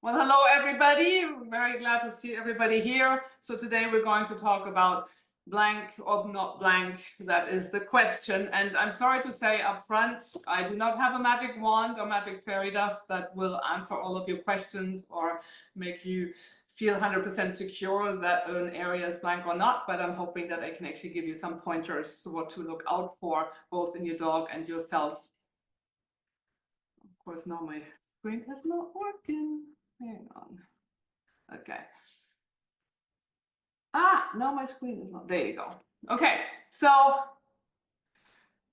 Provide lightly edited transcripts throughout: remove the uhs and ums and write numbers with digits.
Well, hello, everybody. Very glad to see everybody here. So today we're going to talk about blank or not blank. That is the question. And I'm sorry to say up front, I do not have a magic wand or magic fairy dust that will answer all of your questions or make you feel 100% secure that an area is blank or not. But I'm hoping that I can actually give you some pointers to what to look out for, both in your dog and yourself. Of course, now my screen is not working. Hang on. Okay. No, my screen is not. There you go. Okay, so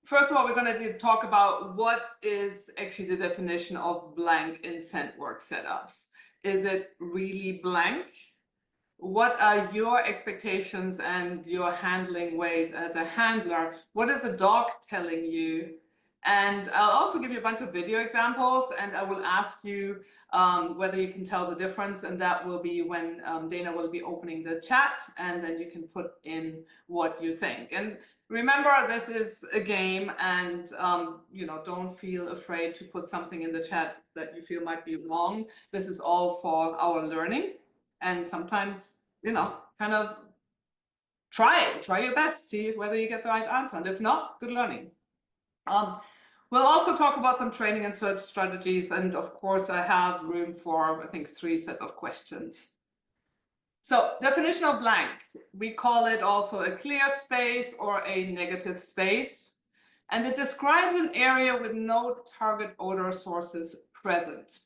first of all, we're going to talk about what is actually the definition of blank in scent work setups. Is it really blank? What are your expectations and your handling ways as a handler? What is the dog telling you? And I'll also give you a bunch of video examples, and I will ask you whether you can tell the difference, and that will be when Dana will be opening the chat, and then you can put in what you think. And remember, this is a game, and don't feel afraid to put something in the chat that you feel might be wrong. This is all for our learning, and sometimes, kind of try your best, see whether you get the right answer, and if not, good learning. We'll also talk about some training and search strategies, and of course I have room for, I think, 3 sets of questions. So, definition of blank. We call it also a clear space or a negative space, and it describes an area with no target odor sources present.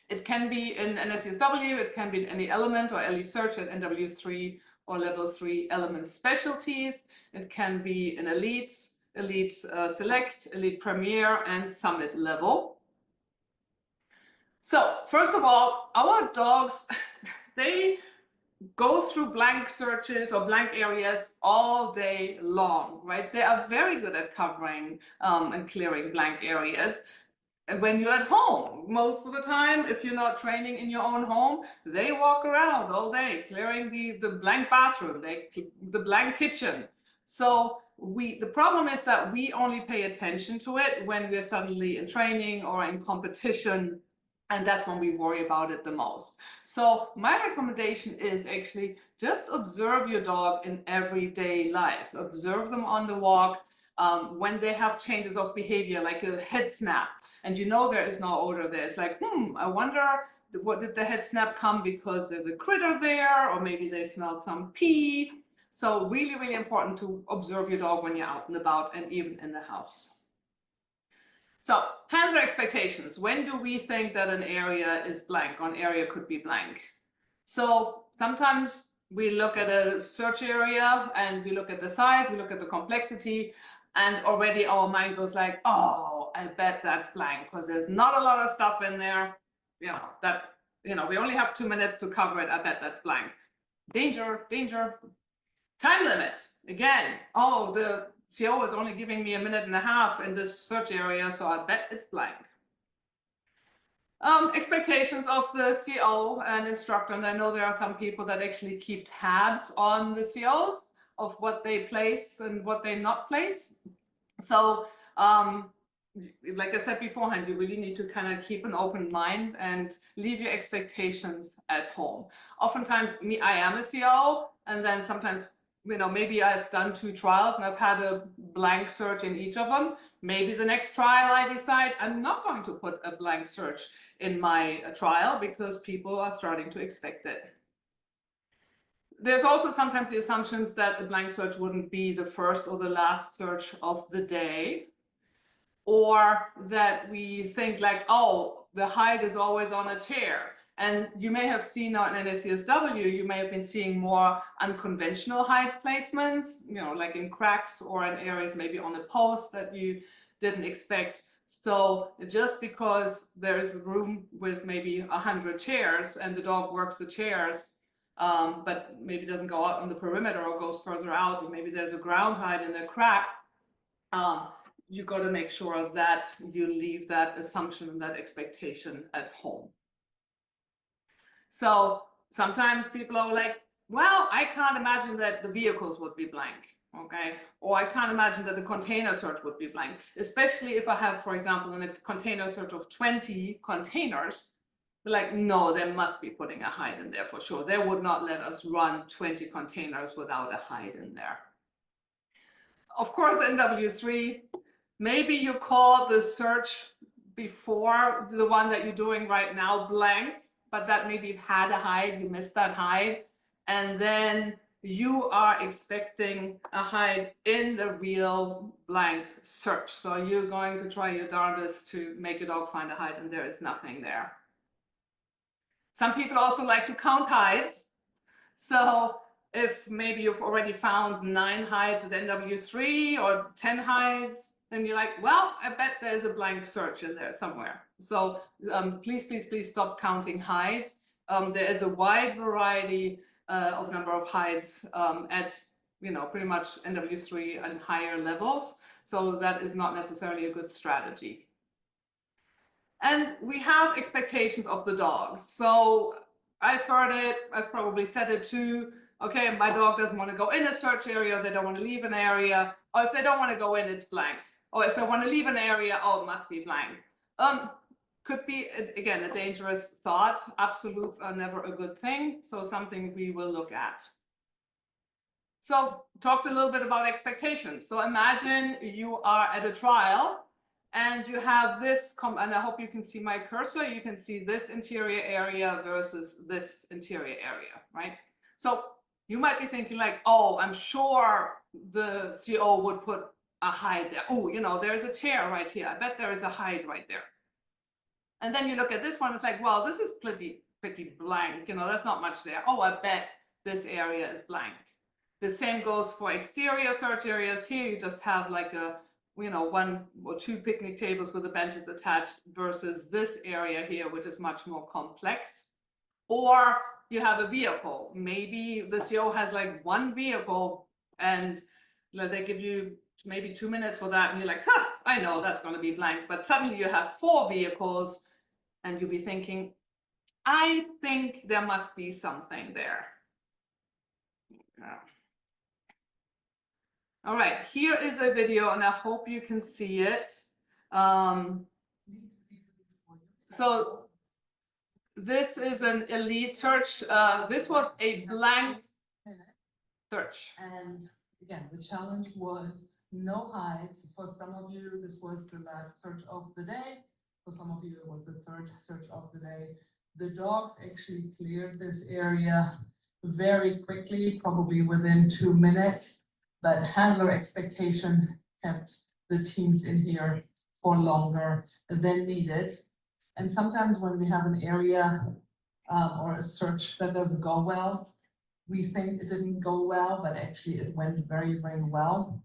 It can be in NSCSW, it can be in any element or LE search at NW3 or level 3 element specialties. It can be in elite select, elite premier, and summit level. So first of all, our dogs, they go through blank searches or blank areas all day long, right? They are very good at covering and clearing blank areas. And when you're at home, most of the time, if you're not training in your own home, they walk around all day clearing the blank bathroom, the blank kitchen. So the problem is that we only pay attention to it when we're suddenly in training or in competition, and that's when we worry about it the most. So my recommendation is actually just observe your dog in everyday life. Observe them on the walk, when they have changes of behavior, like a head snap, and there is no odor there. It's like, I wonder, what did the head snap come because there's a critter there, or maybe they smelled some pee. So really, really important to observe your dog when you're out and about, and even in the house. So handler expectations. When do we think that an area is blank, or an area could be blank? So sometimes we look at a search area and we look at the size, we look at the complexity, and already our mind goes like, oh, I bet that's blank because there's not a lot of stuff in there. We only have 2 minutes to cover it. I bet that's blank. Danger, danger. Time limit. Again, oh, the CO is only giving me 1.5 minutes in this search area, so I bet it's blank. Expectations of the CO and instructor, and I know there are some people that actually keep tabs on the COs of what they place and what they not place. So like I said beforehand, you really need to kind of keep an open mind and leave your expectations at home. Oftentimes, I am a CO, and then sometimes, maybe I've done 2 trials and I've had a blank search in each of them. Maybe the next trial I decide I'm not going to put a blank search in my trial because people are starting to expect it. There's also sometimes the assumptions that a blank search wouldn't be the first or the last search of the day, or that we think like, oh, the hide is always on a chair. And you may have seen now in NSCSW, you may have been seeing more unconventional hide placements, like in cracks or in areas maybe on a post that you didn't expect. So just because there is a room with maybe 100 chairs and the dog works the chairs, but maybe doesn't go out on the perimeter or goes further out, or maybe there's a ground hide in a crack, you got to make sure that you leave that assumption and that expectation at home. So sometimes people are like, well, I can't imagine that the vehicles would be blank, okay? Or I can't imagine that the container search would be blank, especially if I have, for example, in a container search of 20 containers, like, no, they must be putting a hide in there for sure. They would not let us run 20 containers without a hide in there. Of course, NW3, maybe you call the search before the one that you're doing right now blank, but that maybe you've had a hide, you missed that hide, and then you are expecting a hide in the real blank search. So you're going to try your darndest to make a dog find a hide, and there is nothing there. Some people also like to count hides. So if maybe you've already found 9 hides at NW3 or 10 hides, then you're like, well, I bet there's a blank search in there somewhere. So please, please, please stop counting hides. There is a wide variety of number of hides at, pretty much NW3 and higher levels. So that is not necessarily a good strategy. And we have expectations of the dogs. So I've heard it, I've probably said it too. Okay, my dog doesn't want to go in a search area, they don't want to leave an area. Or if they don't want to go in, it's blank. Or if they want to leave an area, oh, it must be blank. Could be, again, a dangerous thought. Absolutes are never a good thing. So something we will look at. So talked a little bit about expectations. So imagine you are at a trial and you have this, and I hope you can see my cursor. You can see this interior area versus this interior area, right? So you might be thinking like, oh, I'm sure the CO would put a hide there. Oh, there's a chair right here. I bet there is a hide right there. And then you look at this one, it's like, well, this is pretty blank. There's not much there. Oh, I bet this area is blank. The same goes for exterior search areas. Here you just have like a, 1 or 2 picnic tables with the benches attached versus this area here, which is much more complex. Or you have a vehicle. Maybe the CO has like 1 vehicle and they give you maybe 2 minutes for that. And you're like, I know that's going to be blank. But suddenly you have 4 vehicles and you'll be thinking, I think there must be something there. Yeah. All right, here is a video, and I hope you can see it. So this is an elite search. This was a blank search. And again, the challenge was no hides. For some of you, this was the last search of the day. For some of you, it was the 3rd search of the day. The dogs actually cleared this area very quickly, probably within 2 minutes. But handler expectation kept the teams in here for longer than needed. And sometimes when we have an area or a search that doesn't go well, we think it didn't go well, but actually it went very, very well.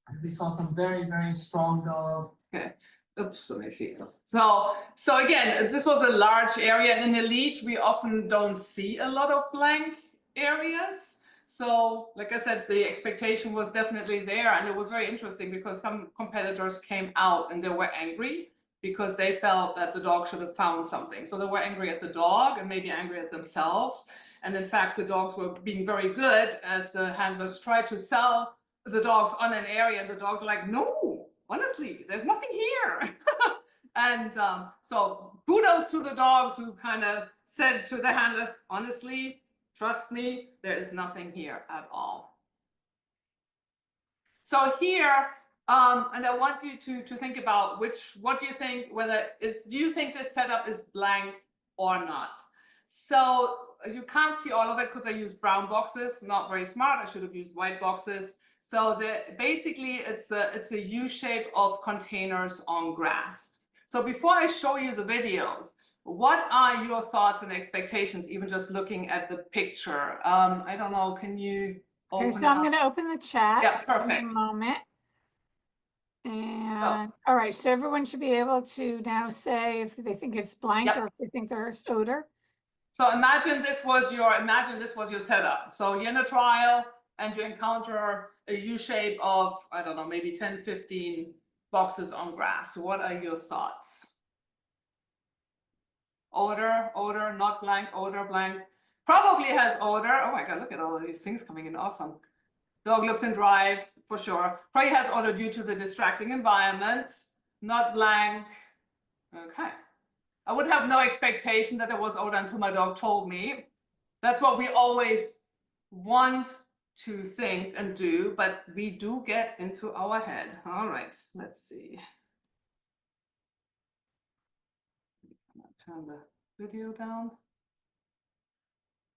And we saw some very, very strong dogs. Okay. Oops, let me see. So again, this was a large area. In elite, we often don't see a lot of blank areas. So like I said, the expectation was definitely there, and it was very interesting because some competitors came out and they were angry because they felt that the dog should have found something. So they were angry at the dog and maybe angry at themselves. And in fact, the dogs were being very good as the handlers tried to sell the dogs on an area, and the dogs were like, no, honestly, there's nothing here. And so kudos to the dogs who kind of said to the handlers, honestly, trust me, there is nothing here at all. So here, and I want you to think about what do you think, do you think this setup is blank or not? So you can't see all of it because I used brown boxes, not very smart. I should have used white boxes. So basically it's a U shape of containers on grass. So before I show you the videos, what are your thoughts and expectations, even just looking at the picture? I don't know, can you open Okay, so I'm going to open the chat. Yeah, perfect. In a moment. And all right, so everyone should be able to now say if they think it's blank. Yep. Or if they think there's odor. So imagine this was your setup. So you're in a trial and you encounter a U shape of, I don't know, maybe 10, 15 boxes on grass. What are your thoughts? Odor, not blank, odor, blank. Probably has odor. Oh my God, look at all of these things coming in, awesome. Dog looks in drive, for sure. Probably has odor due to the distracting environment. Not blank. Okay. I would have no expectation that it was odor until my dog told me. That's what we always want to think and do, but we do get into our head. All right, let's see. Turn the video down.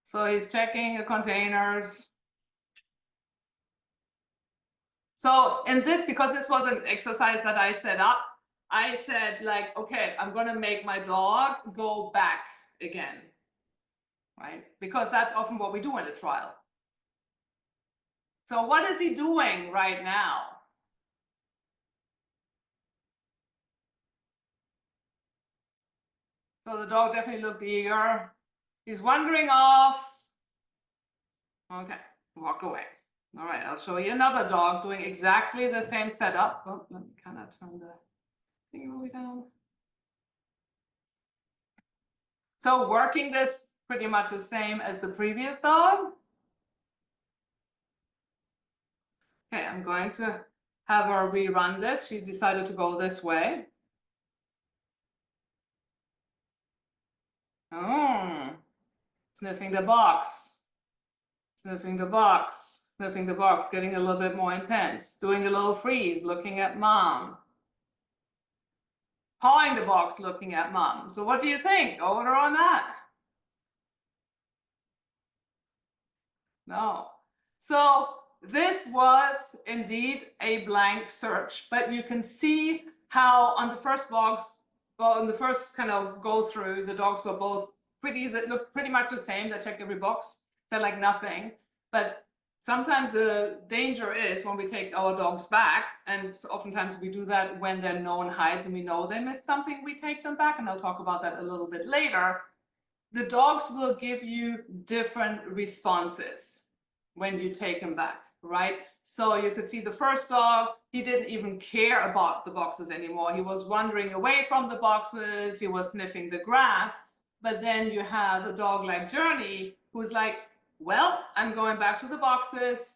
So he's checking the containers. So in this, because this was an exercise that I set up, I said like, okay, I'm gonna make my dog go back again, right? Because that's often what we do in a trial. So what is he doing right now? So the dog definitely looked eager. He's wandering off. Okay, walk away. All right, I'll show you another dog doing exactly the same setup. Oh, let me kind of turn the thing all the way down. So working this pretty much the same as the previous dog. Okay, I'm going to have her rerun this. She decided to go this way. Oh, sniffing the box, sniffing the box, sniffing the box, getting a little bit more intense, doing a little freeze, looking at mom. Pawing the box, looking at mom. So what do you think? Odor or not? No. So this was indeed a blank search, but you can see how on the first box, well, in the first kind of go through, the dogs were both that look pretty much the same. They checked every box, said like nothing. But sometimes the danger is when we take our dogs back, and oftentimes we do that when they're known hides and we know they missed something, we take them back, and I'll talk about that a little bit later. The dogs will give you different responses when you take them back, right? So you could see the first dog, he didn't even care about the boxes anymore. He was wandering away from the boxes, he was sniffing the grass. But then you have a dog like Journey, who's like, well, I'm going back to the boxes.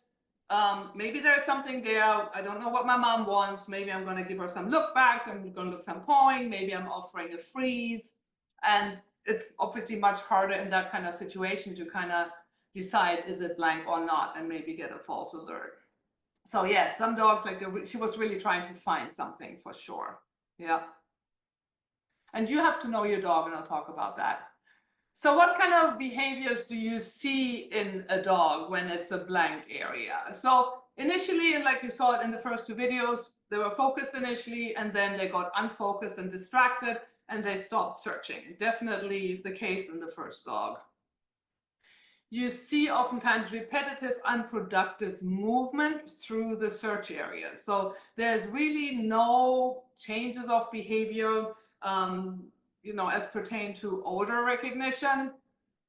Maybe there's something there. I don't know what my mom wants. Maybe I'm going to give her some look backs. I'm going to look some pawing. Maybe I'm offering a freeze. And it's obviously much harder in that kind of situation to kind of decide, is it blank or not, and maybe get a false alert. So yes, some dogs, like she was really trying to find something for sure. Yeah. And you have to know your dog, and I'll talk about that. So what kind of behaviors do you see in a dog when it's a blank area? So initially, and like you saw it in the first two videos, they were focused initially, and then they got unfocused and distracted, and they stopped searching. Definitely the case in the first dog. You see oftentimes repetitive, unproductive movement through the search area. So there's really no changes of behavior, you know, as pertain to odor recognition,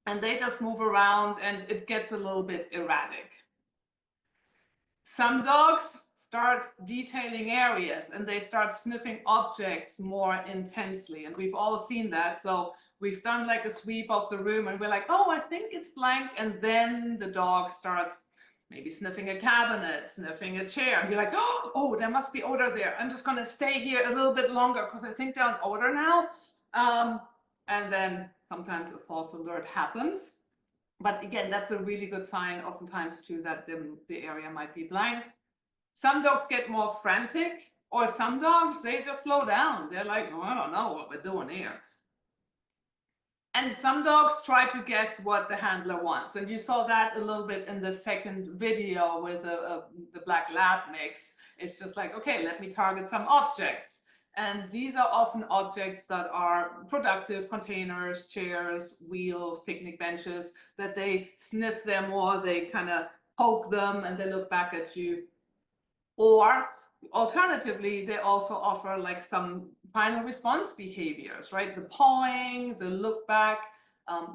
and they just move around and it gets a little bit erratic. Some dogs start detailing areas and they start sniffing objects more intensely, and we've all seen that. So we've done like a sweep of the room and we're like, oh, I think it's blank, and then the dog starts maybe sniffing a cabinet, sniffing a chair, and you're like, oh, there must be odor there. I'm just gonna stay here a little bit longer because I think they're on odor now. And then sometimes a false alert happens. But again, that's a really good sign oftentimes too that the area might be blank. Some dogs get more frantic, or some dogs, they just slow down. They're like, oh, I don't know what we're doing here. And some dogs try to guess what the handler wants. And you saw that a little bit in the second video with the black lab mix. It's just like, okay, let me target some objects. And these are often objects that are productive: containers, chairs, wheels, picnic benches, that they sniff them more, they kind of poke them and they look back at you. Or alternatively, they also offer like some final response behaviors, right? The pawing, the look back,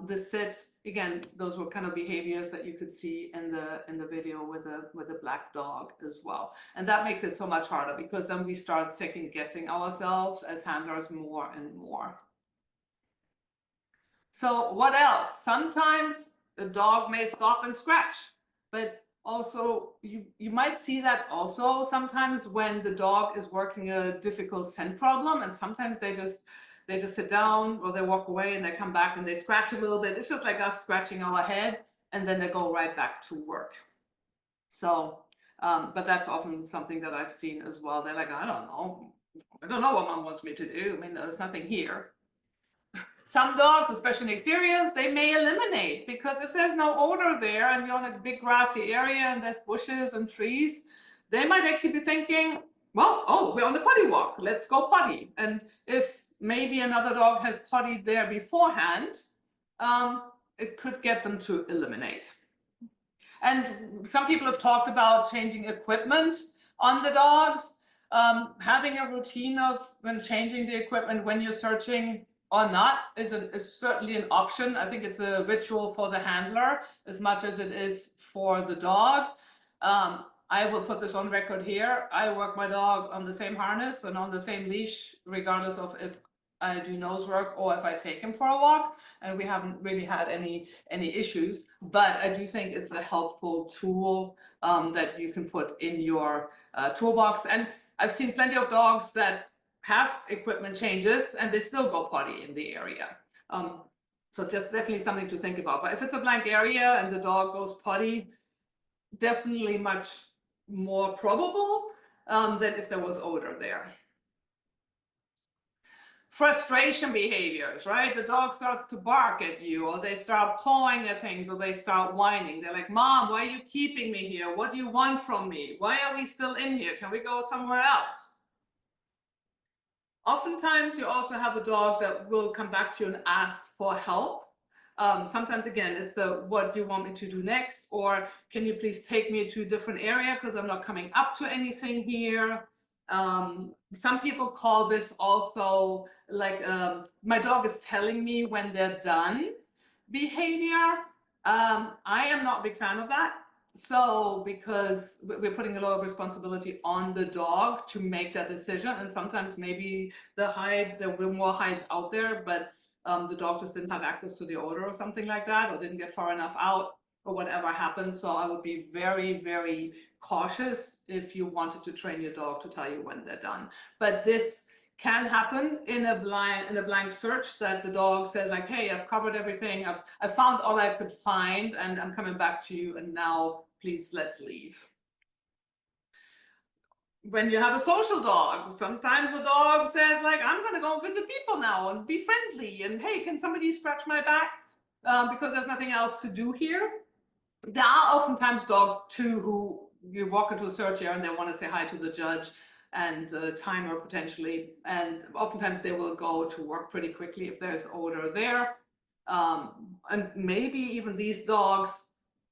the sit. Again, those were kind of behaviors that you could see in the video with the black dog as well. And that makes it so much harder, because then we start second guessing ourselves as handlers more and more. So what else? Sometimes the dog may stop and scratch, but also you might see that also sometimes when the dog is working a difficult scent problem, and sometimes they just they just sit down or they walk away and they come back and they scratch a little bit. It's just like us scratching our head, and then they go right back to work. So, but that's often something that I've seen as well. They're like, I don't know what mom wants me to do. I mean, there's nothing here. Some dogs, especially in exteriors, they may eliminate, because if there's no odor there and you're on a big grassy area and there's bushes and trees, they might actually be thinking, well, oh, we're on the potty walk, let's go potty. And if maybe another dog has pottied there beforehand, it could get them to eliminate. And some people have talked about changing equipment on the dogs. Having a routine of when changing the equipment when you're searching or not is certainly an option. I think it's a ritual for the handler as much as it is for the dog. I will put this on record here. I work my dog on the same harness and on the same leash, regardless of if I do nose work or if I take him for a walk, and we haven't really had any issues. But I do think it's a helpful tool that you can put in your toolbox. And I've seen plenty of dogs that have equipment changes and they still go potty in the area. So just definitely something to think about. But if it's a blank area and the dog goes potty, definitely much more probable than if there was odor there. Frustration behaviors, right? The dog starts to bark at you, or they start pawing at things, or they start whining. They're like, Mom, why are you keeping me here? What do you want from me? Why are we still in here? Can we go somewhere else? Oftentimes, you also have a dog that will come back to you and ask for help. Sometimes, again, it's the, what do you want me to do next? Or can you please take me to a different area because I'm not coming up to anything here? Some people call this also like, my dog is telling me when they're done behavior. I am not a big fan of that. So, because we're putting a lot of responsibility on the dog to make that decision, and sometimes maybe there were more hides out there, but the dog just didn't have access to the odor or something like that, or didn't get far enough out, or whatever happened. So I would be very, very cautious if you wanted to train your dog to tell you when they're done. But this can happen in a blank search, that the dog says like, hey, I've covered everything, I've found all I could find, and I'm coming back to you, and now please let's leave. When you have a social dog, sometimes a dog says like, I'm gonna go visit people now and be friendly, and hey, can somebody scratch my back because there's nothing else to do here. There are oftentimes dogs too who you walk into a search area and they want to say hi to the judge and timer potentially, and oftentimes they will go to work pretty quickly if there's odor there. And maybe even these dogs,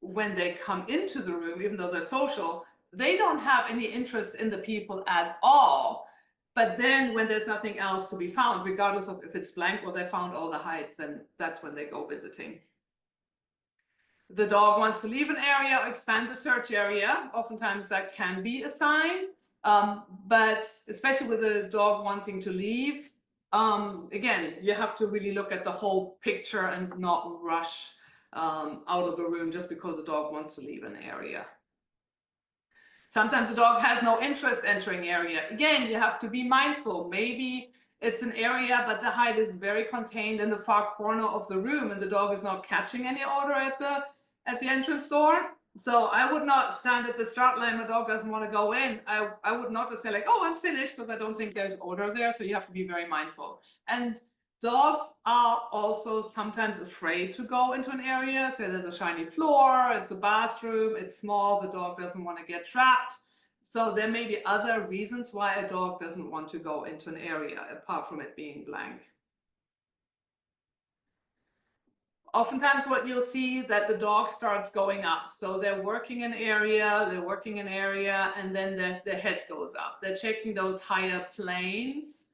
when they come into the room, even though they're social, they don't have any interest in the people at all. But then when there's nothing else to be found, regardless of if it's blank or they found all the hides, then that's when they go visiting. The dog wants to leave an area or expand the search area. Oftentimes that can be a sign, but especially with the dog wanting to leave, again, you have to really look at the whole picture and not rush out of the room just because the dog wants to leave an area. Sometimes the dog has no interest entering area. Again, you have to be mindful. Maybe it's an area, but the hide is very contained in the far corner of the room, and the dog is not catching any odor at the entrance door. So I would not stand at the start line. My dog doesn't want to go in. I would not just say like, oh, I'm finished, because I don't think there's odor there. So you have to be very mindful. And dogs are also sometimes afraid to go into an area. Say there's a shiny floor, it's a bathroom, it's small, the dog doesn't want to get trapped. So there may be other reasons why a dog doesn't want to go into an area apart from it being blank. Oftentimes what you'll see that the dog starts going up. So they're working an area, and then their head goes up. They're checking those higher planes,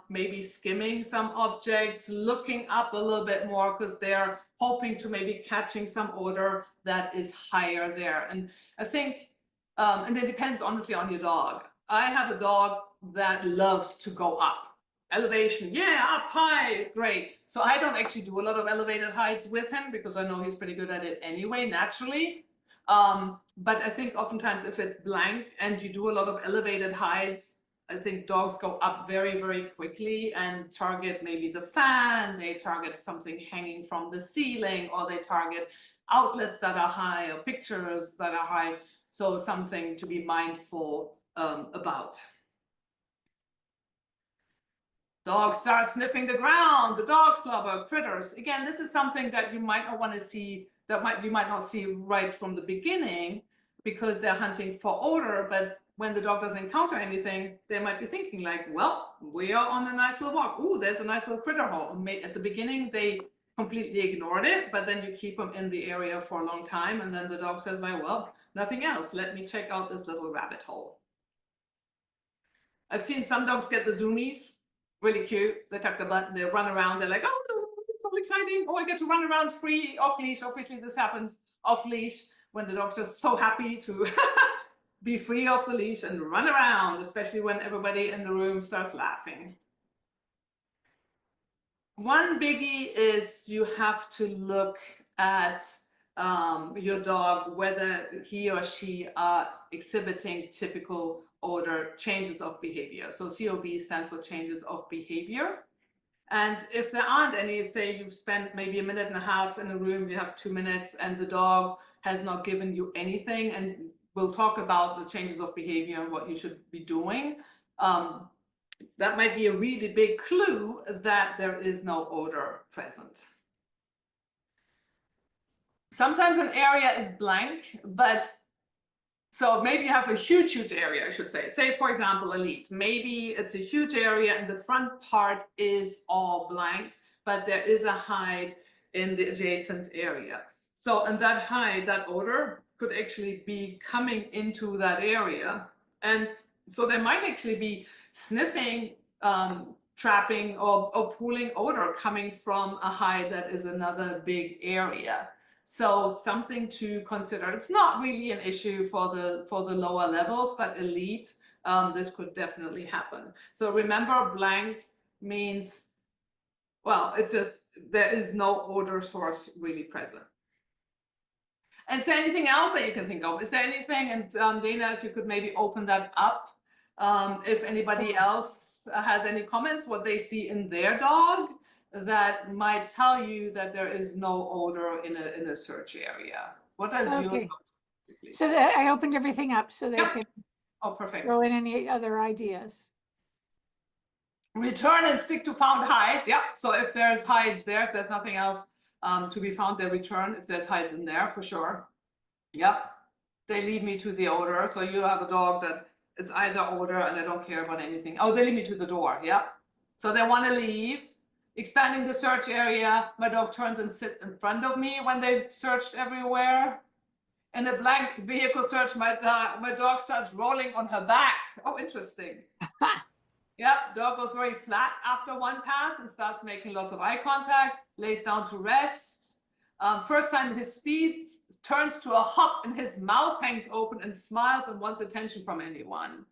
maybe skimming some objects, looking up a little bit more because they're hoping to maybe catching some odor that is higher there. And I think, and it depends honestly on your dog. I have a dog that loves to go up. Elevation, yeah, up high, great. So I don't actually do a lot of elevated hides with him because I know he's pretty good at it anyway, naturally. But I think oftentimes if it's blank and you do a lot of elevated hides, I think dogs go up very, very quickly and target maybe the fan, they target something hanging from the ceiling, or they target outlets that are high or pictures that are high. So something to be mindful about. Dogs start sniffing the ground, the dog slobber, critters. Again, this is something that you might not want to see, you might not see right from the beginning because they're hunting for odor, but when the dog doesn't encounter anything, they might be thinking like, well, we are on a nice little walk. Ooh, there's a nice little critter hole. At the beginning, they completely ignored it, but then you keep them in the area for a long time, and then the dog says, well, nothing else. Let me check out this little rabbit hole. I've seen some dogs get the zoomies. Really cute. They tuck the butt and they run around. They're like, oh, it's so exciting. Oh, I get to run around free, off leash. Obviously, this happens off leash when the dog's just so happy to be free off the leash and run around, especially when everybody in the room starts laughing. One biggie is you have to look at your dog, whether he or she are exhibiting typical odor changes of behavior. So COB stands for changes of behavior. And if there aren't any, say you've spent maybe a minute and a half in a room, you have 2 minutes, and the dog has not given you anything, and we'll talk about the changes of behavior and what you should be doing. That might be a really big clue that there is no odor present. Sometimes an area is blank, but so maybe you have a huge area, I should say. Say, for example, elite. Maybe it's a huge area and the front part is all blank, but there is a hide in the adjacent area. So, and that hide, that odor could actually be coming into that area. And so there might actually be sniffing, trapping, or pooling odor coming from a hide that is another big area. So something to consider. It's not really an issue for the lower levels, but elite, this could definitely happen. So remember, blank means, well, it's just there is no odor source really present. And is there anything else that you can think of? Is there anything, and Dana, if you could maybe open that up, if anybody else has any comments, what they see in their dog that might tell you that there is no odor in a search area. What does your dog typically So that I opened everything up so they can perfect. throw in any other ideas. Return and stick to found hides. Yeah. So if there's hides there, if there's nothing else to be found, they return. If there's hides in there, for sure. Yep. They lead me to the odor. So you have a dog that it's either odor and I don't care about anything. Oh, they lead me to the door. Yeah. So they want to leave. Expanding the search area, my dog turns and sits in front of me when they've searched everywhere. In a blank vehicle search, my dog starts rolling on her back. Oh, interesting. Yep, dog goes very flat after one pass and starts making lots of eye contact, lays down to rest. First time his speed turns to a hop and his mouth hangs open and smiles and wants attention from anyone.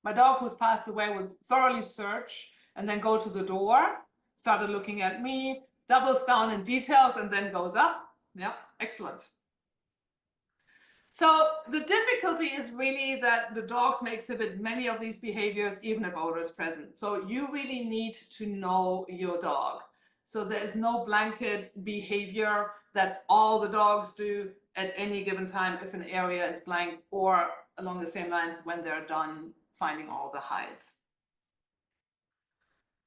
My dog who's passed away would thoroughly search and then go to the door, started looking at me, doubles down in details and then goes up. Yeah, excellent. So the difficulty is really that the dogs may exhibit many of these behaviors even if odor is present. So you really need to know your dog. So there is no blanket behavior that all the dogs do at any given time if an area is blank, or along the same lines when they're done finding all the hides.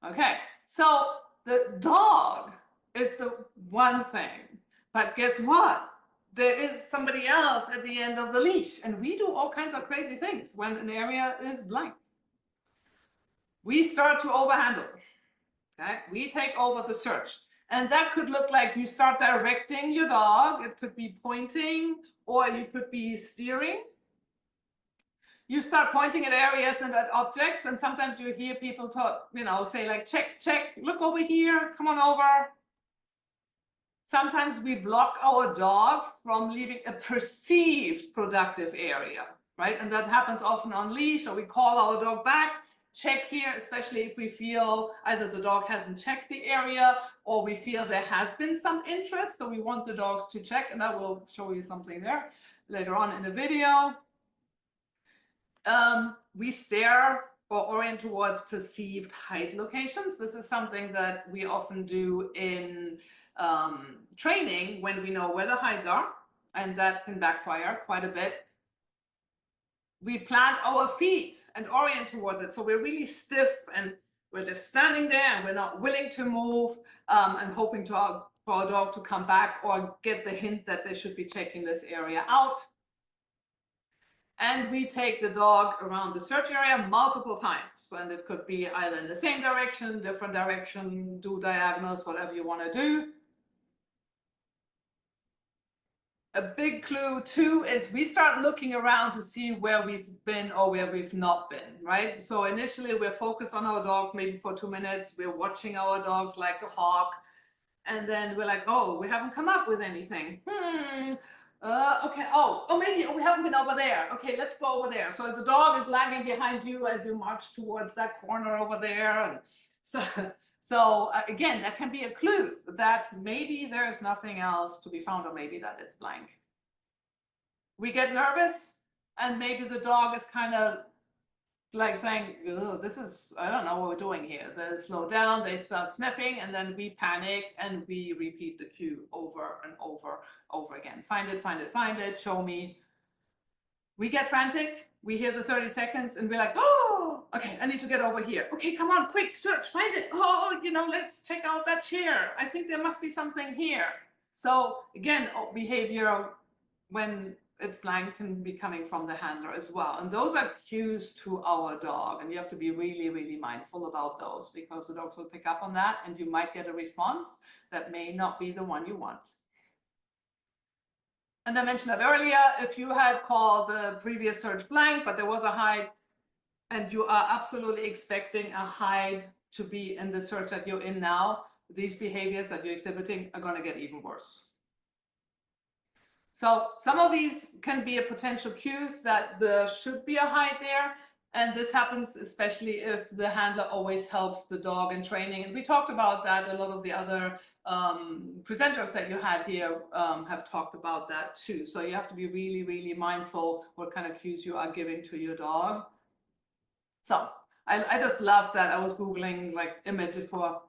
Okay, so the dog is the one thing, but guess what? There is somebody else at the end of the leash, and we do all kinds of crazy things when an area is blank. We start to overhandle. Okay? We take over the search. And that could look like you start directing your dog. It could be pointing, or you could be steering. You start pointing at areas and at objects, and sometimes you hear people talk, say like, check, check, look over here, come on over. Sometimes we block our dog from leaving a perceived productive area, right? And that happens often on leash, or we call our dog back, check here, especially if we feel either the dog hasn't checked the area or we feel there has been some interest. So we want the dogs to check, and I will show you something there later on in the video. We stare or orient towards perceived height locations. This is something that we often do in training when we know where the hides are, and that can backfire quite a bit. We plant our feet and orient towards it. So we're really stiff and we're just standing there and we're not willing to move and hoping for our dog to come back or get the hint that they should be checking this area out. And we take the dog around the search area multiple times. And it could be either in the same direction, different direction, do diagonals, whatever you want to do. A big clue too is we start looking around to see where we've been or where we've not been, right? So initially we're focused on our dogs maybe for 2 minutes. We're watching our dogs like a hawk. And then we're like, oh, we haven't come up with anything. Okay, maybe we haven't been over there. Okay, let's go over there. So the dog is lagging behind you as you march towards that corner over there. And so again, that can be a clue that maybe there's nothing else to be found, or maybe that it's blank. We get nervous and maybe the dog is kind of like saying, oh, I don't know what we're doing here. They slow down, they start sniffing, and then we panic and we repeat the cue over and over again. Find it, find it, find it, show me. We get frantic, we hear the 30 seconds and we're like, oh, okay, I need to get over here. Okay, come on, quick, search, find it. Oh, let's check out that chair. I think there must be something here. So again, behavior when it's blank can be coming from the handler as well. And those are cues to our dog. And you have to be really, really mindful about those because the dogs will pick up on that and you might get a response that may not be the one you want. And I mentioned that earlier, if you had called the previous search blank, but there was a hide and you are absolutely expecting a hide to be in the search that you're in now, these behaviors that you're exhibiting are going to get even worse. So some of these can be a potential cues that there should be a hide there. And this happens especially if the handler always helps the dog in training. And we talked about that. A lot of the other presenters that you had here have talked about that too. So you have to be really, really mindful what kind of cues you are giving to your dog. So I just loved that. I was Googling like image for,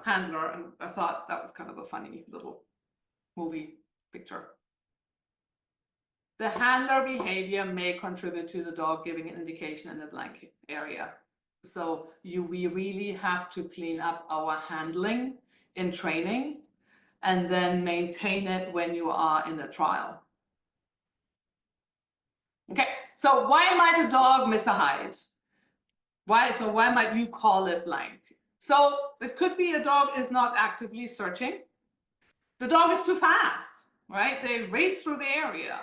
handler, and I thought that was kind of a funny little movie picture. The handler behavior may contribute to the dog giving an indication in the blank area. So we really have to clean up our handling in training and then maintain it when you are in a trial. Okay, so why might a dog miss a hide? Why might you call it blank? So it could be a dog is not actively searching. The dog is too fast, right? They race through the area.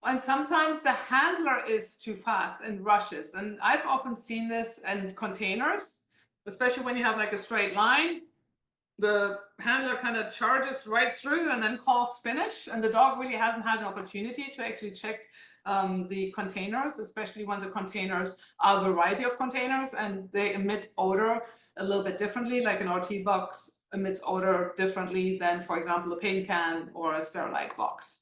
And sometimes the handler is too fast and rushes. And I've often seen this in containers, especially when you have like a straight line. The handler kind of charges right through and then calls finish. And the dog really hasn't had an opportunity to actually check the containers, especially when the containers are a variety of containers and they emit odor a little bit differently, like an RT box emits odor differently than, for example, a paint can or a Sterilite box.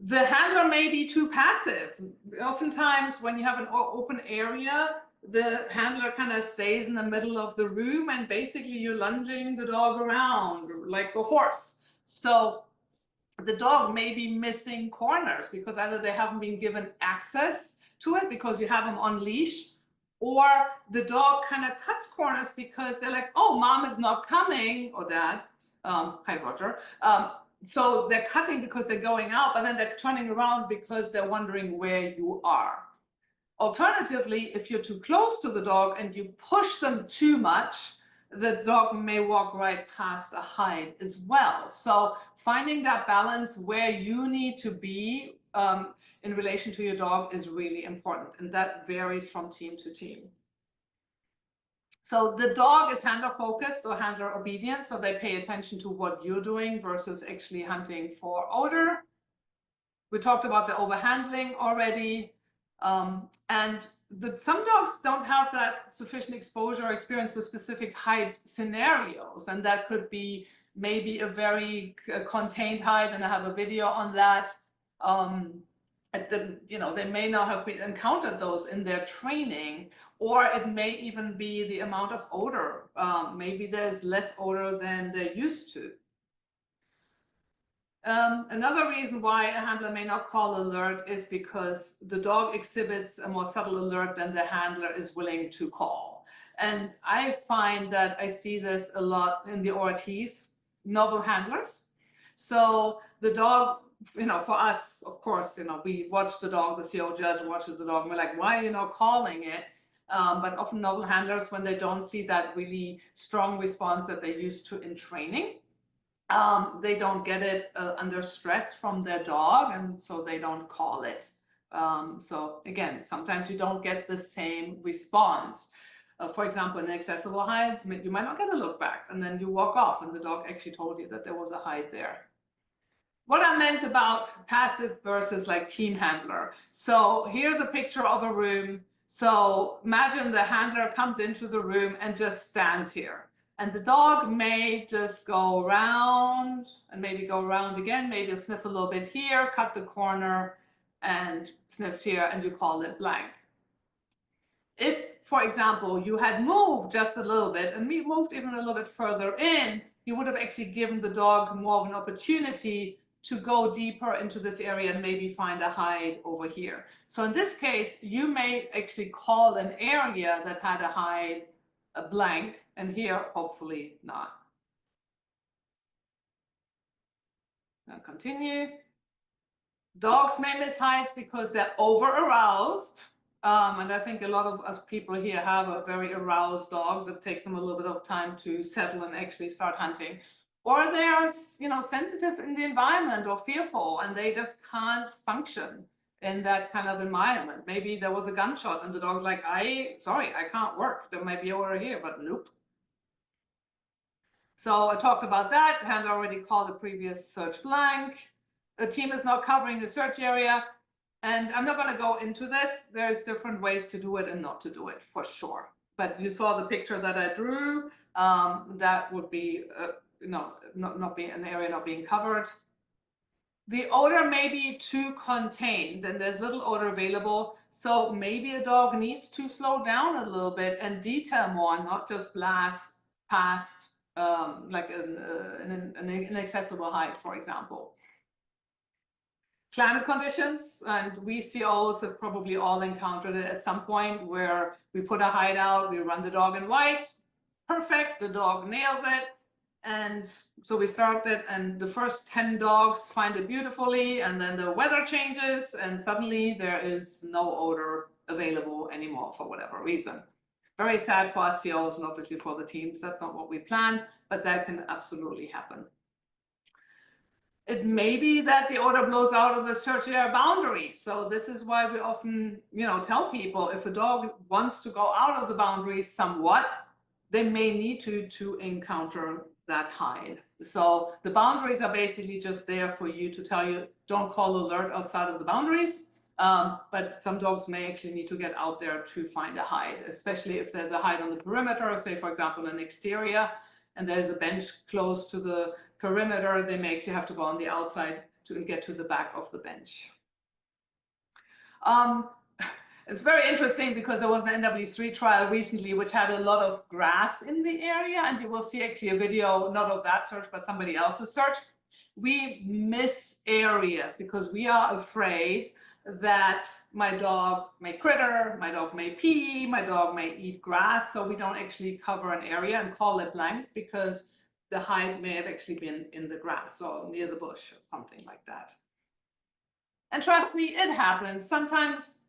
The handler may be too passive. Oftentimes when you have an open area, the handler kind of stays in the middle of the room and basically you're lunging the dog around like a horse. So the dog may be missing corners because either they haven't been given access to it because you have them on leash, or the dog kind of cuts corners because they're like, oh, mom is not coming, or dad, hi Roger. So they're cutting because they're going out, but then they're turning around because they're wondering where you are. Alternatively, if you're too close to the dog and you push them too much, the dog may walk right past a hide as well. So finding that balance where you need to be in relation to your dog is really important, and that varies from team to team. So the dog is handler focused or handler obedient, so they pay attention to what you're doing versus actually hunting for odor. We talked about the overhandling already. And some dogs don't have that sufficient exposure or experience with specific hide scenarios. And that could be maybe a very contained hide, and I have a video on that. they may not have encountered those in their training, or it may even be the amount of odor. Maybe there's less odor than they're used to. Another reason why a handler may not call alert is because the dog exhibits a more subtle alert than the handler is willing to call. And I find that I see this a lot in the ORTs, novel handlers. So the dog, for us, of course, we watch the dog, the CO judge watches the dog, and we're like, why are you not calling it? But often novel handlers, when they don't see that really strong response that they're used to in training, they don't get it under stress from their dog, and so they don't call it. So again, sometimes you don't get the same response. For example, in inaccessible hides, you might not get a look back, and then you walk off and the dog actually told you that there was a hide there. What I meant about passive versus like team handler. So here's a picture of a room. So imagine the handler comes into the room and just stands here. And the dog may just go around and maybe go around again, maybe sniff a little bit here, cut the corner and sniffs here, and you call it blank. If, for example, you had moved just a little bit and moved even a little bit further in, you would have actually given the dog more of an opportunity to go deeper into this area and maybe find a hide over here. So in this case, you may actually call an area that had a hide a blank, and here, hopefully not. Now continue. Dogs may miss hides because they're over aroused. And I think a lot of us people here have a very aroused dogs. It takes them a little bit of time to settle and actually start hunting. Or they are, sensitive in the environment or fearful, and they just can't function in that kind of environment. Maybe there was a gunshot and the dog's like, sorry, I can't work. There might be over here, but nope. So I talked about that. Handler already called the previous search blank. The team is not covering the search area. And I'm not going to go into this. There's different ways to do it and not to do it, for sure. But you saw the picture that I drew. That would be, not being an area not being covered. The odor may be too contained and there's little odor available. So maybe a dog needs to slow down a little bit and detail more, not just blast past like an inaccessible height, for example. Climate conditions, and we COs have probably all encountered it at some point, where we put a hide out, we run the dog in white, perfect, the dog nails it. And so we started, and the first 10 dogs find it beautifully, and then the weather changes, and suddenly there is no odor available anymore for whatever reason. Very sad for us COs and obviously for the teams. That's not what we planned, but that can absolutely happen. It may be that the odor blows out of the search area boundary. So this is why we often, tell people if a dog wants to go out of the boundary somewhat, they may need to encounter that hide. So the boundaries are basically just there for you to tell you, don't call alert outside of the boundaries. But some dogs may actually need to get out there to find a hide, especially if there's a hide on the perimeter, say, for example, an exterior, and there's a bench close to the perimeter, they may actually have to go on the outside to get to the back of the bench. It's very interesting because there was an NW3 trial recently which had a lot of grass in the area, and you will see actually a video, not of that search, but somebody else's search. We miss areas because we are afraid that my dog may critter, my dog may pee, my dog may eat grass, so we don't actually cover an area and call it blank because the hide may have actually been in the grass or near the bush or something like that. And trust me, it happens. Sometimes,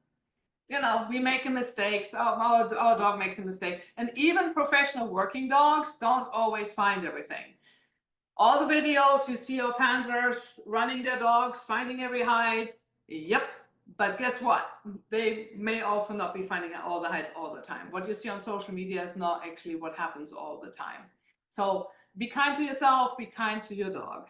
we make a mistake. Our dog makes a mistake. And even professional working dogs don't always find everything. All the videos you see of handlers running their dogs, finding every hide, yep. But guess what? They may also not be finding all the hides all the time. What you see on social media is not actually what happens all the time. So be kind to yourself, be kind to your dog.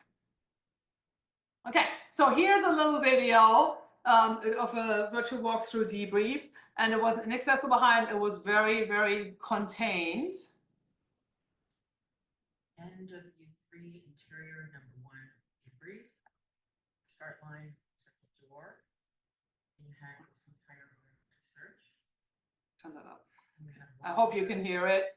Okay, so here's a little video of a virtual walkthrough debrief, and it was inaccessible hide. It was very, very contained. NW3 interior #1 debrief. Start line, second door. turn that up. I hope you can hear it.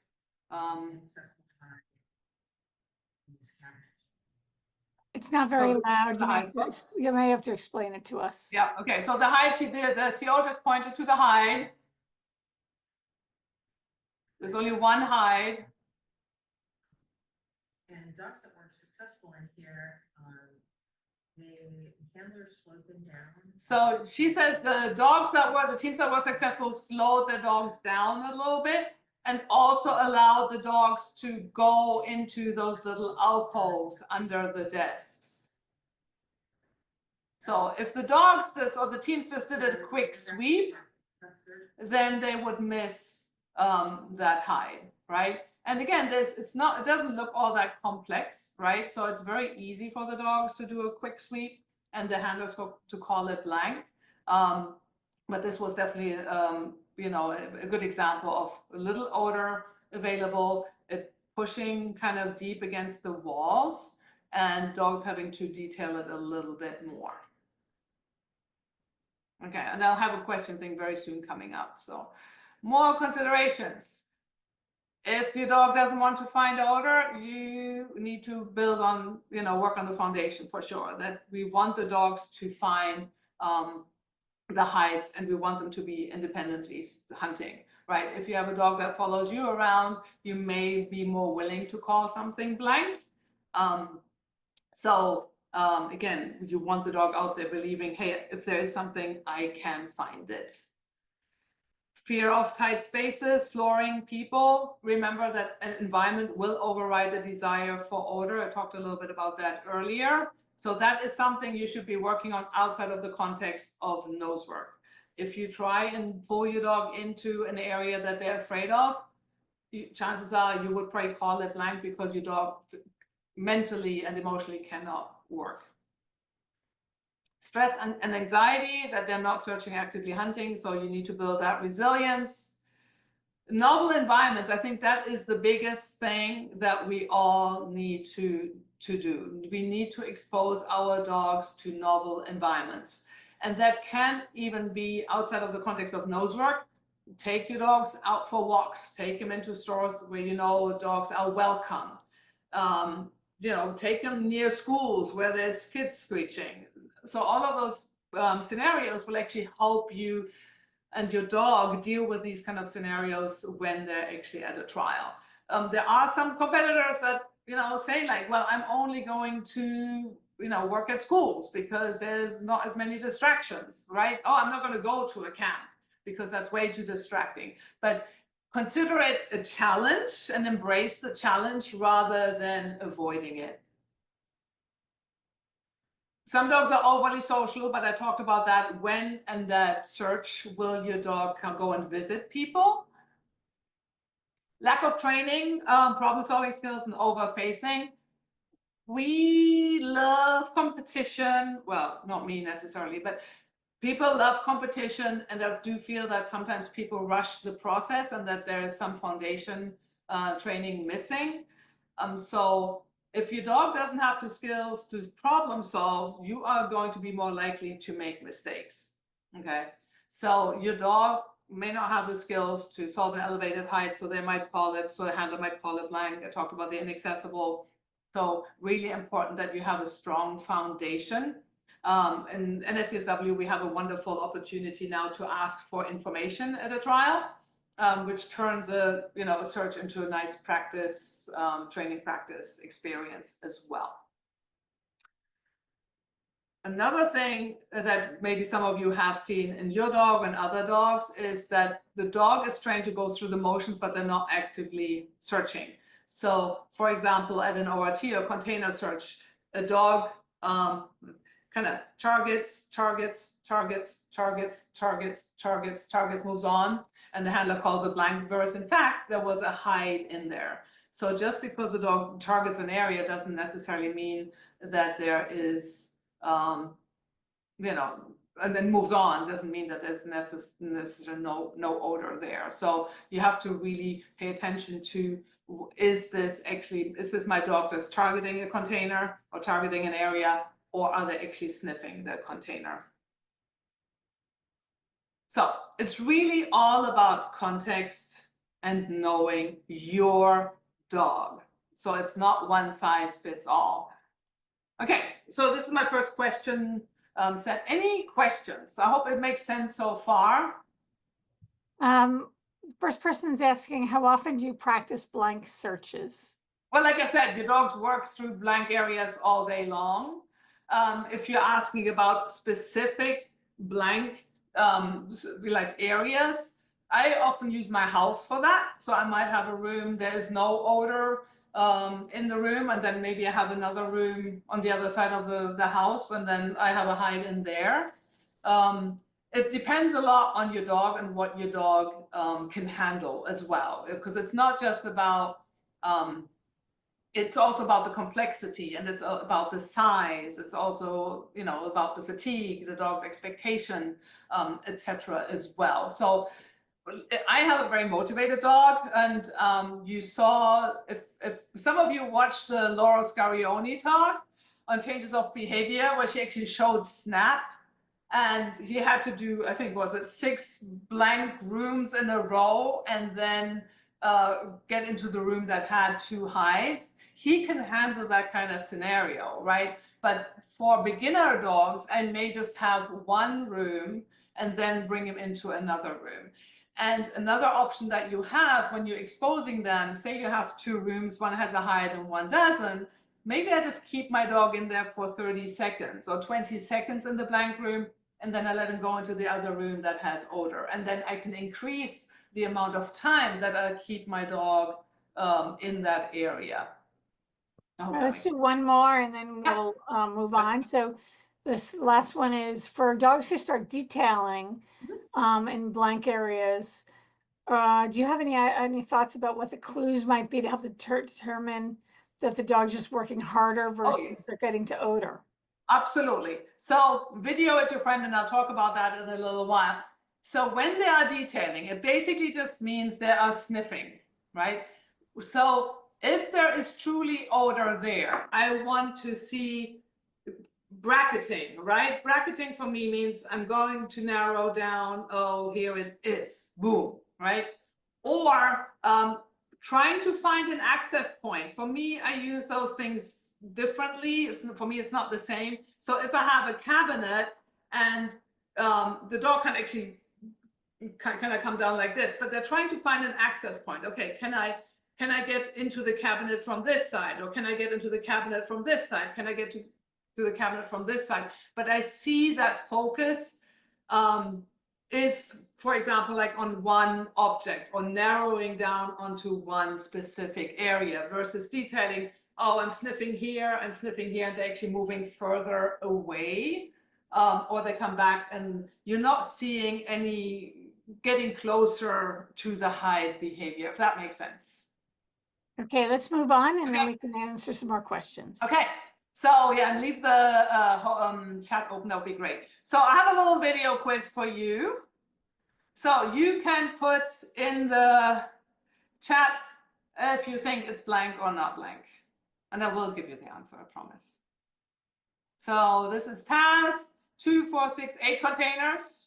It's not very So loud. the height. You may have to explain it to us. Yeah, okay, so the height, the CO just pointed to the hide. There's only one hide. And dogs that were successful in here, the handlers slowed them down. So she says the teams that were successful slowed the dogs down a little bit and also allowed the dogs to go into those little alcoves under the desks. So if the teams just did a quick sweep, then they would miss that hide, right? And again, it doesn't look all that complex, right? So it's very easy for the dogs to do a quick sweep and the handlers to call it blank. But this was definitely, a good example of a little odor available, pushing kind of deep against the walls and dogs having to detail it a little bit more. Okay, and I'll have a question thing very soon coming up. So more considerations. If your dog doesn't want to find odor, you need to build on, work on the foundation for sure, that we want the dogs to find the hides and we want them to be independently hunting, right? If you have a dog that follows you around, you may be more willing to call something blank. Again, you want the dog out there believing, hey, if there is something, I can find it. Fear of tight spaces, flooring people. Remember that an environment will override the desire for odor. I talked a little bit about that earlier. So that is something you should be working on outside of the context of nose work. If you try and pull your dog into an area that they're afraid of, chances are you would probably call it blank because your dog mentally and emotionally cannot work. Stress and anxiety, that they're not searching, actively hunting, so you need to build that resilience. Novel environments, I think that is the biggest thing that we all need to do. We need to expose our dogs to novel environments. And that can even be outside of the context of nose work. Take your dogs out for walks, take them into stores where dogs are welcome. Take them near schools where there's kids screeching. So all of those scenarios will actually help you and your dog deal with these kind of scenarios when they're actually at a trial. There are some competitors that, say like, well, I'm only going to, work at schools because there's not as many distractions, right? Oh, I'm not going to go to a camp because that's way too distracting. But consider it a challenge and embrace the challenge rather than avoiding it. Some dogs are overly social, but I talked about that. When and that search, will your dog go and visit people? Lack of training, problem-solving skills, and overfacing. We love competition. Well, not me necessarily, but people love competition, and I do feel that sometimes people rush the process and that there is some foundation training missing. So if your dog doesn't have the skills to problem solve, you are going to be more likely to make mistakes, okay? So your dog may not have the skills to solve an elevated height, so the handler might call it blank. I talked about the inaccessible. So really important that you have a strong foundation. In NSCSW, we have a wonderful opportunity now to ask for information at a trial, which turns a search into a nice practice, training practice experience as well. Another thing that maybe some of you have seen in your dog and other dogs is that the dog is trained to go through the motions, but they're not actively searching. So for example, at an ORT or container search, a dog kind of targets, moves on, and the handler calls it blank, whereas in fact, there was a hide in there. So just because the dog targets an area doesn't necessarily mean that there is, and then moves on, doesn't mean that there's necessarily no odor there. So you have to really pay attention to, is this my dog that's targeting a container or targeting an area, or are they actually sniffing the container? So it's really all about context and knowing your dog. So it's not one size fits all. Okay, so this is my first question set. Any questions? I hope it makes sense so far. First person's asking, how often do you practice blank searches? Well, like I said, your dogs work through blank areas all day long. If you're asking about specific blank like areas, I often use my house for that. So I might have a room, there's no odor in the room, and then maybe I have another room on the other side of the house, and then I have a hide in there. It depends a lot on your dog and what your dog can handle as well, because it's not just about it's also about the complexity, and it's about the size. It's also, you know, about the fatigue, the dog's expectation, etc. as well. So I have a very motivated dog, and you saw, if some of you watched the Laura Scarione talk on changes of behavior, where she actually showed Snap, and he had to do, I think, was it 6 blank rooms in a row, and then get into the room that had 2 hides. He can handle that kind of scenario, right? But for beginner dogs, I may just have 1 room and then bring him into another room. And another option that you have when you're exposing them, say you have 2 rooms, one has a hide and one doesn't, maybe I just keep my dog in there for 30 seconds or 20 seconds in the blank room, and then I let him go into the other room that has odor. And then I can increase the amount of time that I keep my dog in that area. Let's do one more and then we'll move on. So this last one is for dogs who start detailing in blank areas. Do you have any thoughts about what the clues might be to help determine that the dog's just working harder versus they're getting to odor? Absolutely. So video is your friend, and I'll talk about that in a little while. So when they are detailing, it basically just means they are sniffing, right? So if there is truly odor there, I want to see bracketing, right? Bracketing for me means I'm going to narrow down, oh, here it is, boom, right? Or trying to find an access point. For me, I use those things differently. For me, it's not the same. So if I have a cabinet and the dog can actually kind of come down like this, but they're trying to find an access point. Okay, can I get into the cabinet from this side? Or can I get into the cabinet from this side? Can I get to the cabinet from this side? But I see that focus is, for example, like on one object, or narrowing down onto one specific area, versus detailing, oh, I'm sniffing here, and they're actually moving further away, or they come back and you're not seeing any getting closer to the hide behavior, if that makes sense. Okay, let's move on and then we can answer some more questions. Okay. So yeah, and leave the chat open, that would be great. So I have a little video quiz for you. So you can put in the chat if you think it's blank or not blank. And I will give you the answer, I promise. So this is Taz, 2, 4, 6, 8 containers.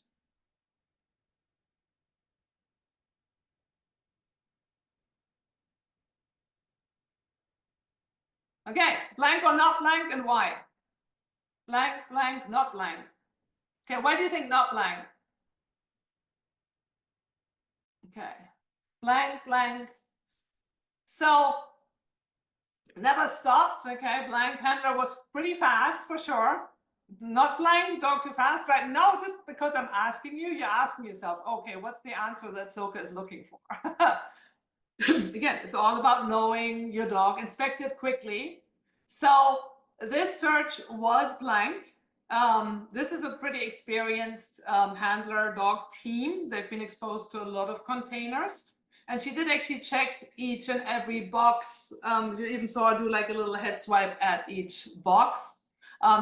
Okay, blank or not blank, and why? Blank, blank, not blank. Okay, why do you think not blank? Okay, blank, blank. So never stopped. Okay, blank, handler was pretty fast for sure. Not blank, dog too fast, right? No, just because I'm asking you, you're asking yourself, okay, what's the answer that Soka is looking for? Again, it's all about knowing your dog. Inspect it quickly. So this search was blank. This is a pretty experienced handler dog team. They've been exposed to a lot of containers. And she did actually check each and every box. You even saw her do like a little head swipe at each box.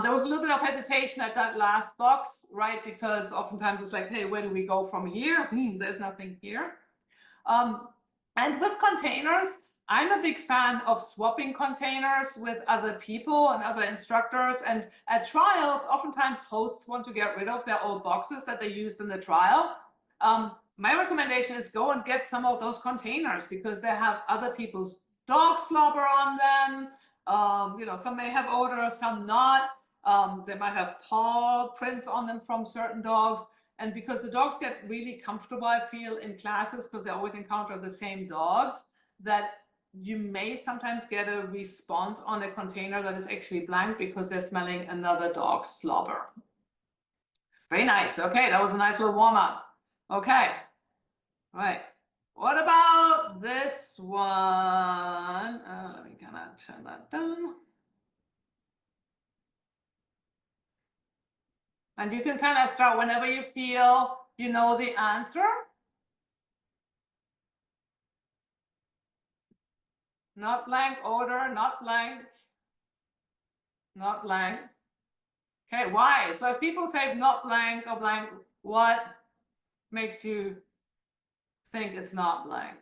There was a little bit of hesitation at that last box, right? Because oftentimes it's like, hey, where do we go from here? There's nothing here. And with containers, I'm a big fan of swapping containers with other people and other instructors. And at trials, oftentimes hosts want to get rid of their old boxes that they used in the trial. My recommendation is go and get some of those containers because they have other people's dog slobber on them. You know, some may have odor, some not. They might have paw prints on them from certain dogs. And because the dogs get really comfortable, I feel, in classes because they always encounter the same dogs, that you may sometimes get a response on a container that is actually blank because they're smelling another dog's slobber. Very nice. Okay, that was a nice little warm up. Okay. All right. What about this one? Let me kind of turn that down. And you can kind of start whenever you feel you know the answer. Not blank odor, not blank, not blank. Okay, why? So if people say not blank or blank, what makes you think it's not blank?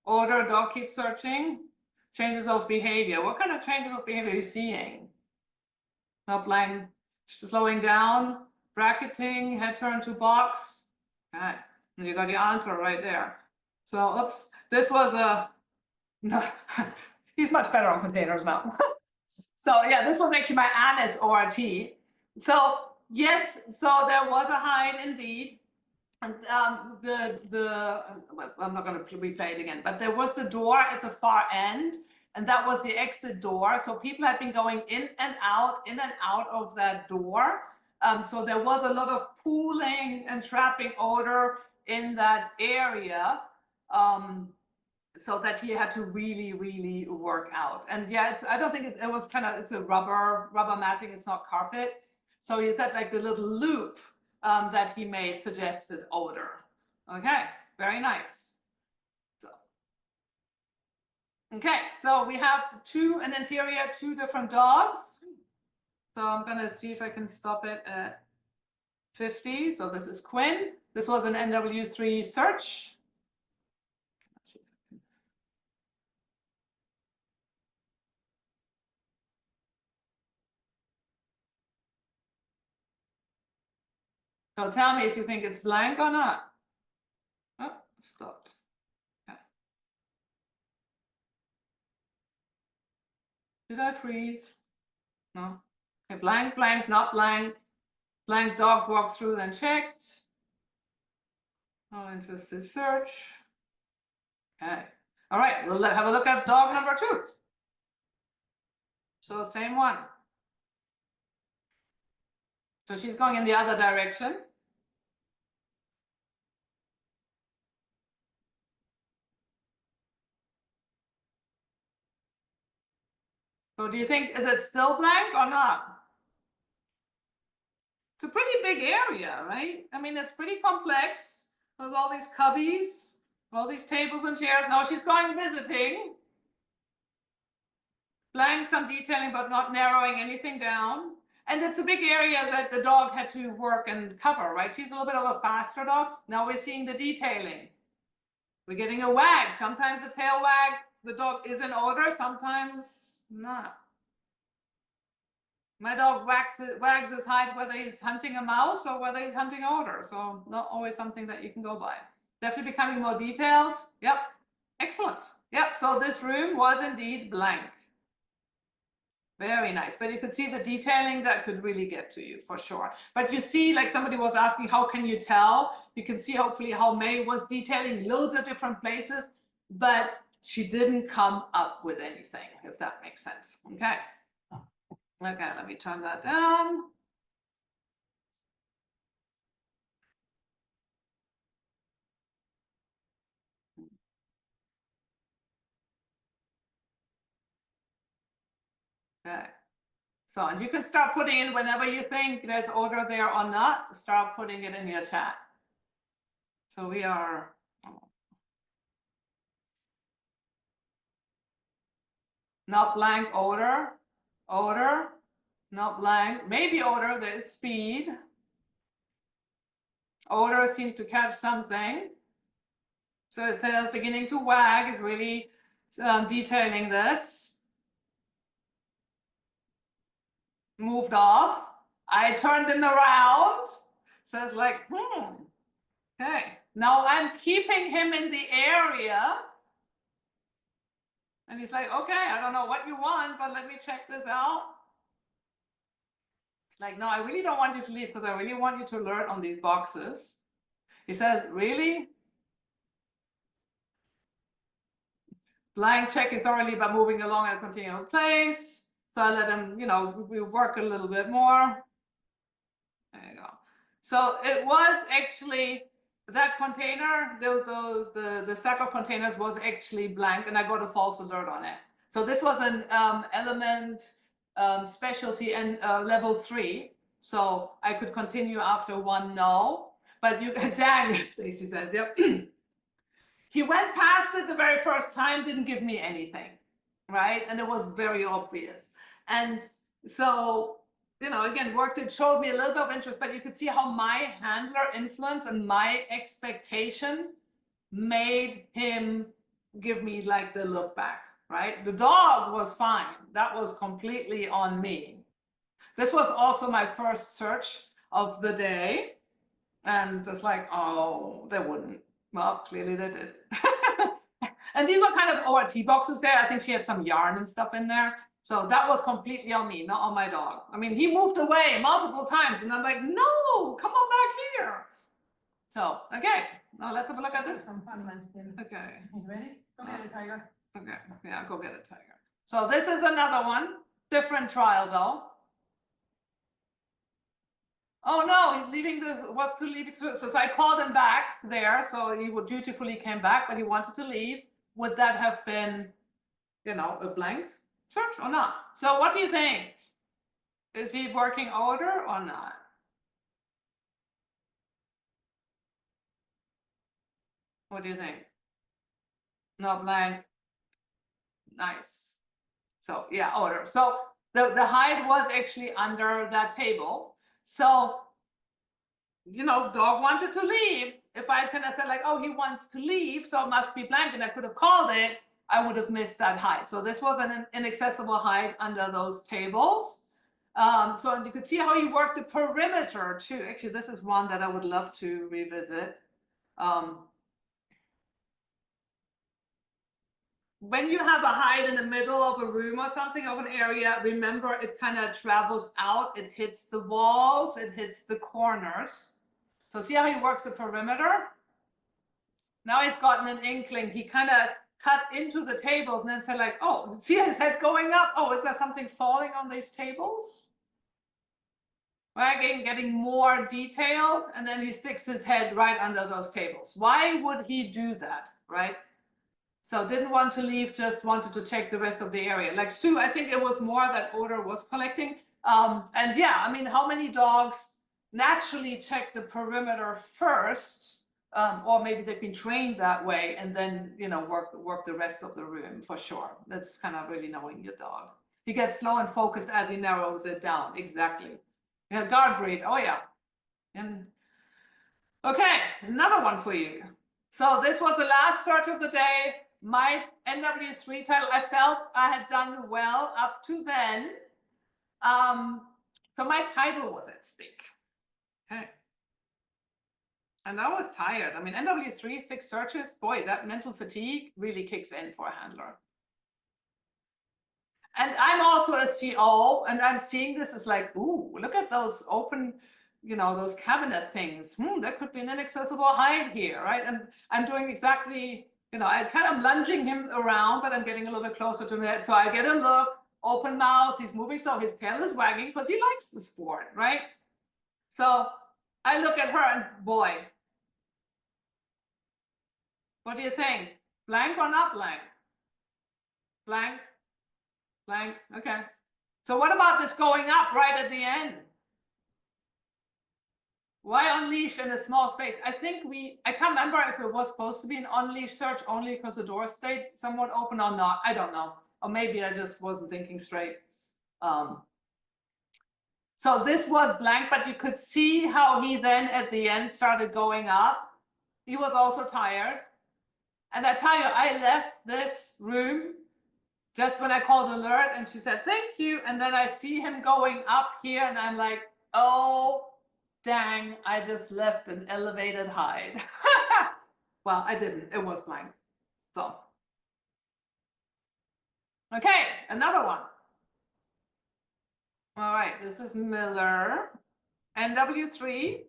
Odor, dog keeps searching. Changes of behavior. What kind of changes of behavior are you seeing? Not blank, slowing down, bracketing, head turn to box. Okay, and you got your answer right there. So, oops, this was a, no, he's much better on containers now. So yeah, this was actually my Anis ORT. So yes, so there was a hide indeed. And I'm not going to replay it again, but there was the door at the far end, and that was the exit door. So people had been going in and out of that door. So there was a lot of pooling and trapping odor in that area. So that he had to really work out. And yeah, I don't think it was kind of, it's a rubber matting, it's not carpet. So he said like the little loop that he made suggested odor. Okay, very nice. So, okay, so we have an interior, two different dogs. So I'm gonna see if I can stop it at 50. So this is Quinn. This was an NW3 search. So tell me if you think it's blank or not. Oh, stopped. Okay. Did I freeze? No. Okay, blank, blank, not blank. Blank dog walked through, then checked. Oh, interested search. Okay. All right, we'll have a look at dog number 2. So same one. So she's going in the other direction. So do you think, is it still blank or not? It's a pretty big area, right? I mean, it's pretty complex. There's all these cubbies, all these tables and chairs. Now she's going visiting. Blank, some detailing, but not narrowing anything down. And it's a big area that the dog had to work and cover, right? She's a little bit of a faster dog. Now we're seeing the detailing. We're getting a wag. Sometimes a tail wag, the dog is in odor, sometimes not. My dog wags his hide whether he's hunting a mouse or whether he's hunting odor. So not always something that you can go by. Definitely becoming more detailed. Yep. Excellent. Yep. So this room was indeed blank. Very nice. But you could see the detailing that could really get to you for sure. But you see, like somebody was asking, how can you tell? You can see hopefully how May was detailing loads of different places, but she didn't come up with anything, if that makes sense. Okay. Okay, let me turn that down. Okay. So, and you can start putting in whenever you think there's odor there or not, start putting it in your chat. So we are not blank odor, not blank, maybe odor, there's speed. Odor seems to catch something. So it says beginning to wag is really detailing this. Moved off. I turned him around. So it's like, okay. Now I'm keeping him in the area. And he's like, okay, I don't know what you want, but let me check this out. It's like, no, I really don't want you to leave because I really want you to learn on these boxes. He says, really? Blank check it thoroughly by moving along at a continual pace. So I let him, we work a little bit more. There you go. So it was actually that container, the sack of containers was actually blank, and I got a false alert on it. So this was an element specialty and level 3. So I could continue after 1 no. But you can, dang, Stacy says, yep. He went past it the very first time, didn't give me anything, right? And it was very obvious. And so, again, it showed me a little bit of interest, but you could see how my handler influence and my expectation made him give me like the look back, right? The dog was fine. That was completely on me. This was also my first search of the day. And it's like, oh, they wouldn't. Well, clearly they did. And these were kind of ORT boxes there. I think she had some yarn and stuff in there. So that was completely on me, not on my dog. I mean, he moved away multiple times and I'm like, no, come on back here. So, okay, now let's have a look at this. Some fun munchkin. Okay. You ready? Go get it, Tiger. Okay, yeah, go get it, Tiger. So this is another one, different trial though. Oh no, he's leaving was to leave. So I called him back there. So he would dutifully came back, but he wanted to leave. Would that have been, a blank search or not? So what do you think? Is he working order or not? What do you think? No blank. Nice. So yeah, order. So the hide was actually under that table. So, dog wanted to leave. If I kind of said like, oh, he wants to leave, so it must be blank, and I could have called it, I would have missed that hide. So this was an inaccessible hide under those tables. So you could see how he worked the perimeter too. Actually, this is one that I would love to revisit. When you have a hide in the middle of a room or something, of an area, remember it kind of travels out, it hits the walls, it hits the corners. So see how he works the perimeter? Now he's gotten an inkling. He kind of cut into the tables and then said like, oh, see his head going up? Oh, is there something falling on these tables? Right, getting more detailed, and then he sticks his head right under those tables. Why would he do that, right? So didn't want to leave, just wanted to check the rest of the area. Like Sue, I think it was more that odor was collecting. And yeah, I mean, how many dogs naturally check the perimeter first, or maybe they've been trained that way, and then, work the rest of the room for sure. That's kind of really knowing your dog. He gets slow and focused as he narrows it down. Exactly. Yeah, guard breed. Oh yeah. And okay, another one for you. So this was the last search of the day. My NWC title, I felt I had done well up to then. So my title was at stake. Okay. And I was tired. I mean, NW3, 6 searches, boy, that mental fatigue really kicks in for a handler. And I'm also a CO, and I'm seeing this as like, ooh, look at those open, those cabinet things. There could be an inaccessible hide here, right? And I'm doing exactly, I kind of lunging him around, but I'm getting a little bit closer to him. So I get a look, open mouth, he's moving, so his tail is wagging because he likes the sport, right? So I look at her and boy, what do you think? Blank or not blank? Blank? Blank, okay. So what about this going up right at the end? Why unleash in a small space? I think I can't remember if it was supposed to be an unleash search only because the door stayed somewhat open or not. I don't know. Or maybe I just wasn't thinking straight. So this was blank, but you could see how he then at the end started going up. He was also tired. And I tell you, I left this room just when I called alert and she said, thank you. And then I see him going up here and I'm like, oh, dang, I just left an elevated hide. Well, I didn't, it was blank. So, okay, another one. All right, this is Miller, NW3,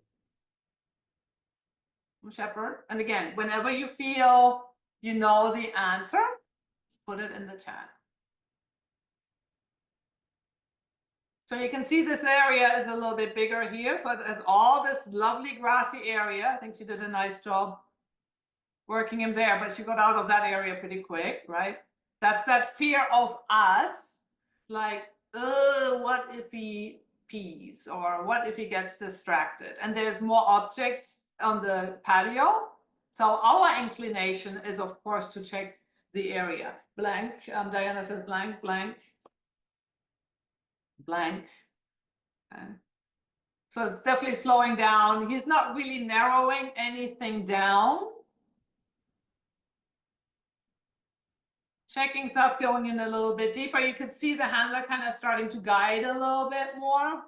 Shepherd. And again, whenever you feel you know the answer, just put it in the chat. So you can see this area is a little bit bigger here. So it has all this lovely grassy area. I think she did a nice job working in there, but she got out of that area pretty quick, right? That's that fear of us, like, what if he pees, or what if he gets distracted? And there's more objects on the patio. So our inclination is, of course, to check the area. Blank, Diana says blank, blank, blank. Okay. So it's definitely slowing down. He's not really narrowing anything down. Checking stuff, going in a little bit deeper. You can see the handler kind of starting to guide a little bit more.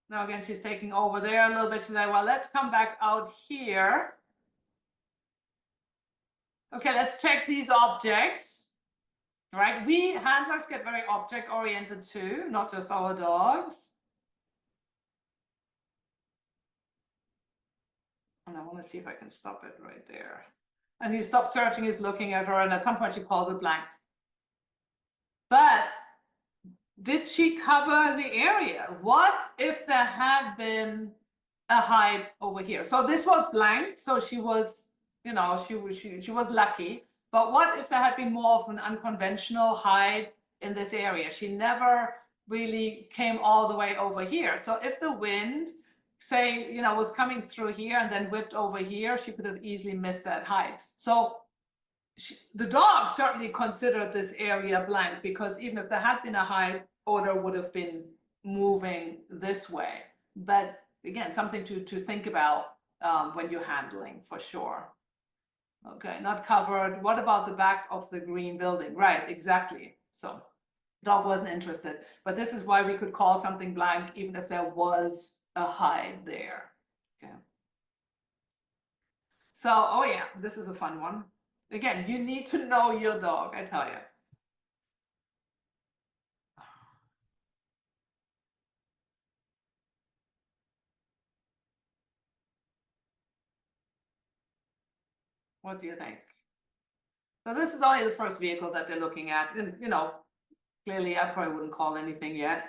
Now again, she's taking over there a little bit. She's like, well, let's come back out here. Okay, let's check these objects. All right, we handlers get very object oriented too, not just our dogs. And I want to see if I can stop it right there. And he stopped searching, he's looking at her, and at some point she calls it blank. But did she cover the area? What if there had been a hide over here? So this was blank, so she was, you know, she was lucky. But what if there had been more of an unconventional hide in this area? She never really came all the way over here. So if the wind, say, you know, was coming through here and then whipped over here, she could have easily missed that hide. So the dog certainly considered this area blank, because even if there had been a hide, odor would have been moving this way. But again, something to think about when you're handling, for sure. Okay, not covered. What about the back of the green building? Right, exactly. So dog wasn't interested, but this is why we could call something blank even if there was a hide there. Okay. So, oh yeah, this is a fun one. Again, you need to know your dog, I tell you. What do you think? So this is only the first vehicle that they're looking at, and you know, clearly I probably wouldn't call anything yet.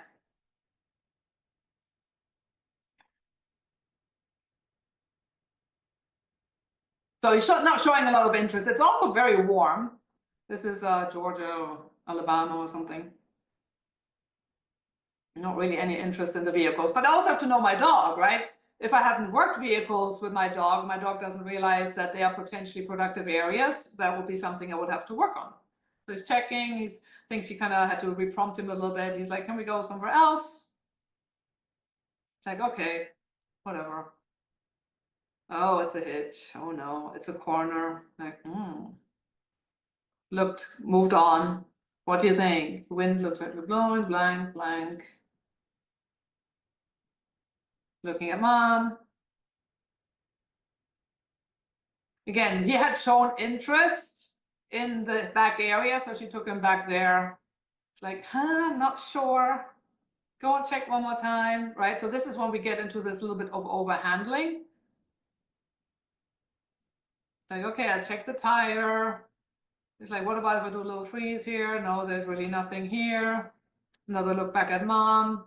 So he's not showing a lot of interest. It's also very warm. This is Georgia or Alabama or something. Not really any interest in the vehicles, but I also have to know my dog, right? If I haven't worked vehicles with my dog doesn't realize that they are potentially productive areas, that would be something I would have to work on. So he's checking, he thinks you kind of had to reprompt him a little bit. He's like, can we go somewhere else? It's like, okay, whatever. Oh, it's a hitch. Oh no, it's a corner. Like, looked, moved on. What do you think? Wind looks like we're blowing, blank, blank. Looking at mom. Again, he had shown interest in the back area, so she took him back there. Like, I'm not sure. Go and check one more time, right? So this is when we get into this little bit of overhandling. Like, okay, I checked the tire. It's like, what about if I do a little freeze here? No, there's really nothing here. Another look back at mom.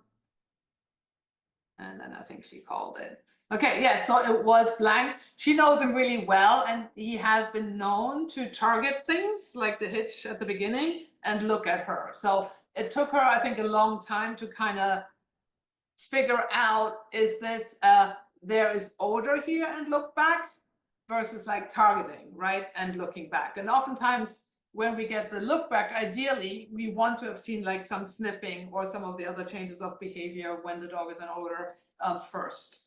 And then I think she called it. Okay, yeah, so it was blank. She knows him really well, and he has been known to target things like the hitch at the beginning and look at her. So it took her, I think, a long time to kind of figure out, is this there is odor here and look back versus like targeting, right, and looking back. And oftentimes when we get the look back, ideally we want to have seen like some sniffing or some of the other changes of behavior when the dog is an odor first,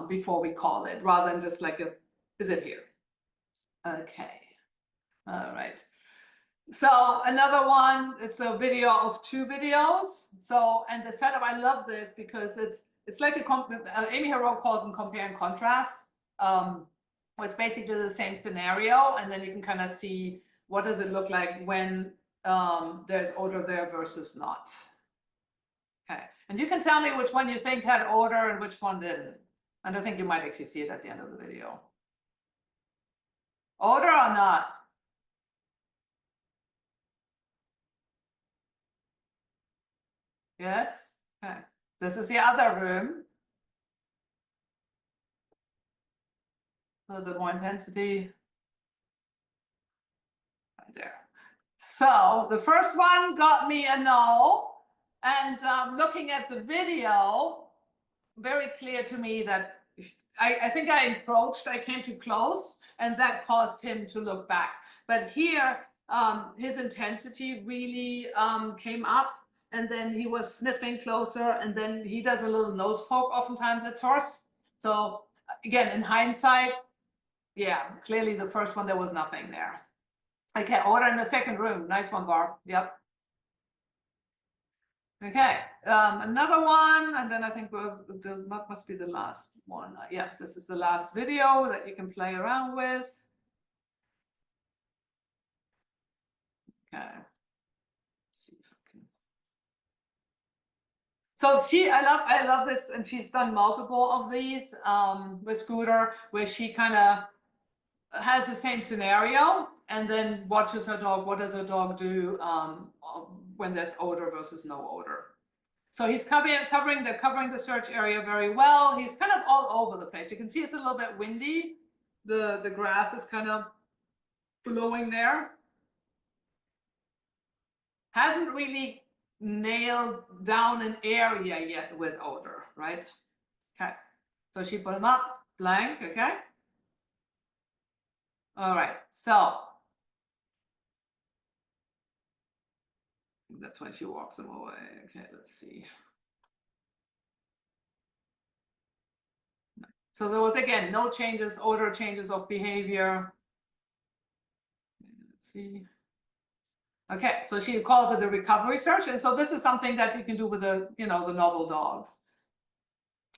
before we call it, rather than just like a, is it here? Okay, all right. So another one, it's a video of 2 videos. So, and the setup, I love this because it's like Amy Hero calls them compare and contrast. Where it's basically the same scenario, and then you can kind of see what does it look like when there's odor there versus not. Okay, and you can tell me which one you think had odor and which one didn't. And I think you might actually see it at the end of the video. Odor or not? Yes? Okay. This is the other room. A little bit more intensity. Right there. So the first one got me a no. And looking at the video, very clear to me that I think I encroached, I came too close, and that caused him to look back. But here, his intensity really came up, and then he was sniffing closer, and then he does a little nose poke oftentimes at source. So again, in hindsight, yeah, clearly the first one, there was nothing there. Okay, order in the second room. Nice one, Barb. Yep. Okay, another one, and then I think that must be the last one. Yeah, this is the last video that you can play around with. Okay. Let's see if I can. So I love this, and she's done multiple of these with Scooter, where she kind of has the same scenario and then watches her dog. What does her dog do when there's odor versus no odor? So he's covering the search area very well. He's kind of all over the place. You can see it's a little bit windy. The grass is kind of blowing there. Hasn't really nailed down an area yet with odor, right? Okay. So she put him up, blank, okay? All right, so that's when she walks him away. Okay, let's see. So there was, again, no changes, odor changes of behavior. Let's see. Okay, so she calls it a recovery search. And so this is something that you can do with the, the novel dogs.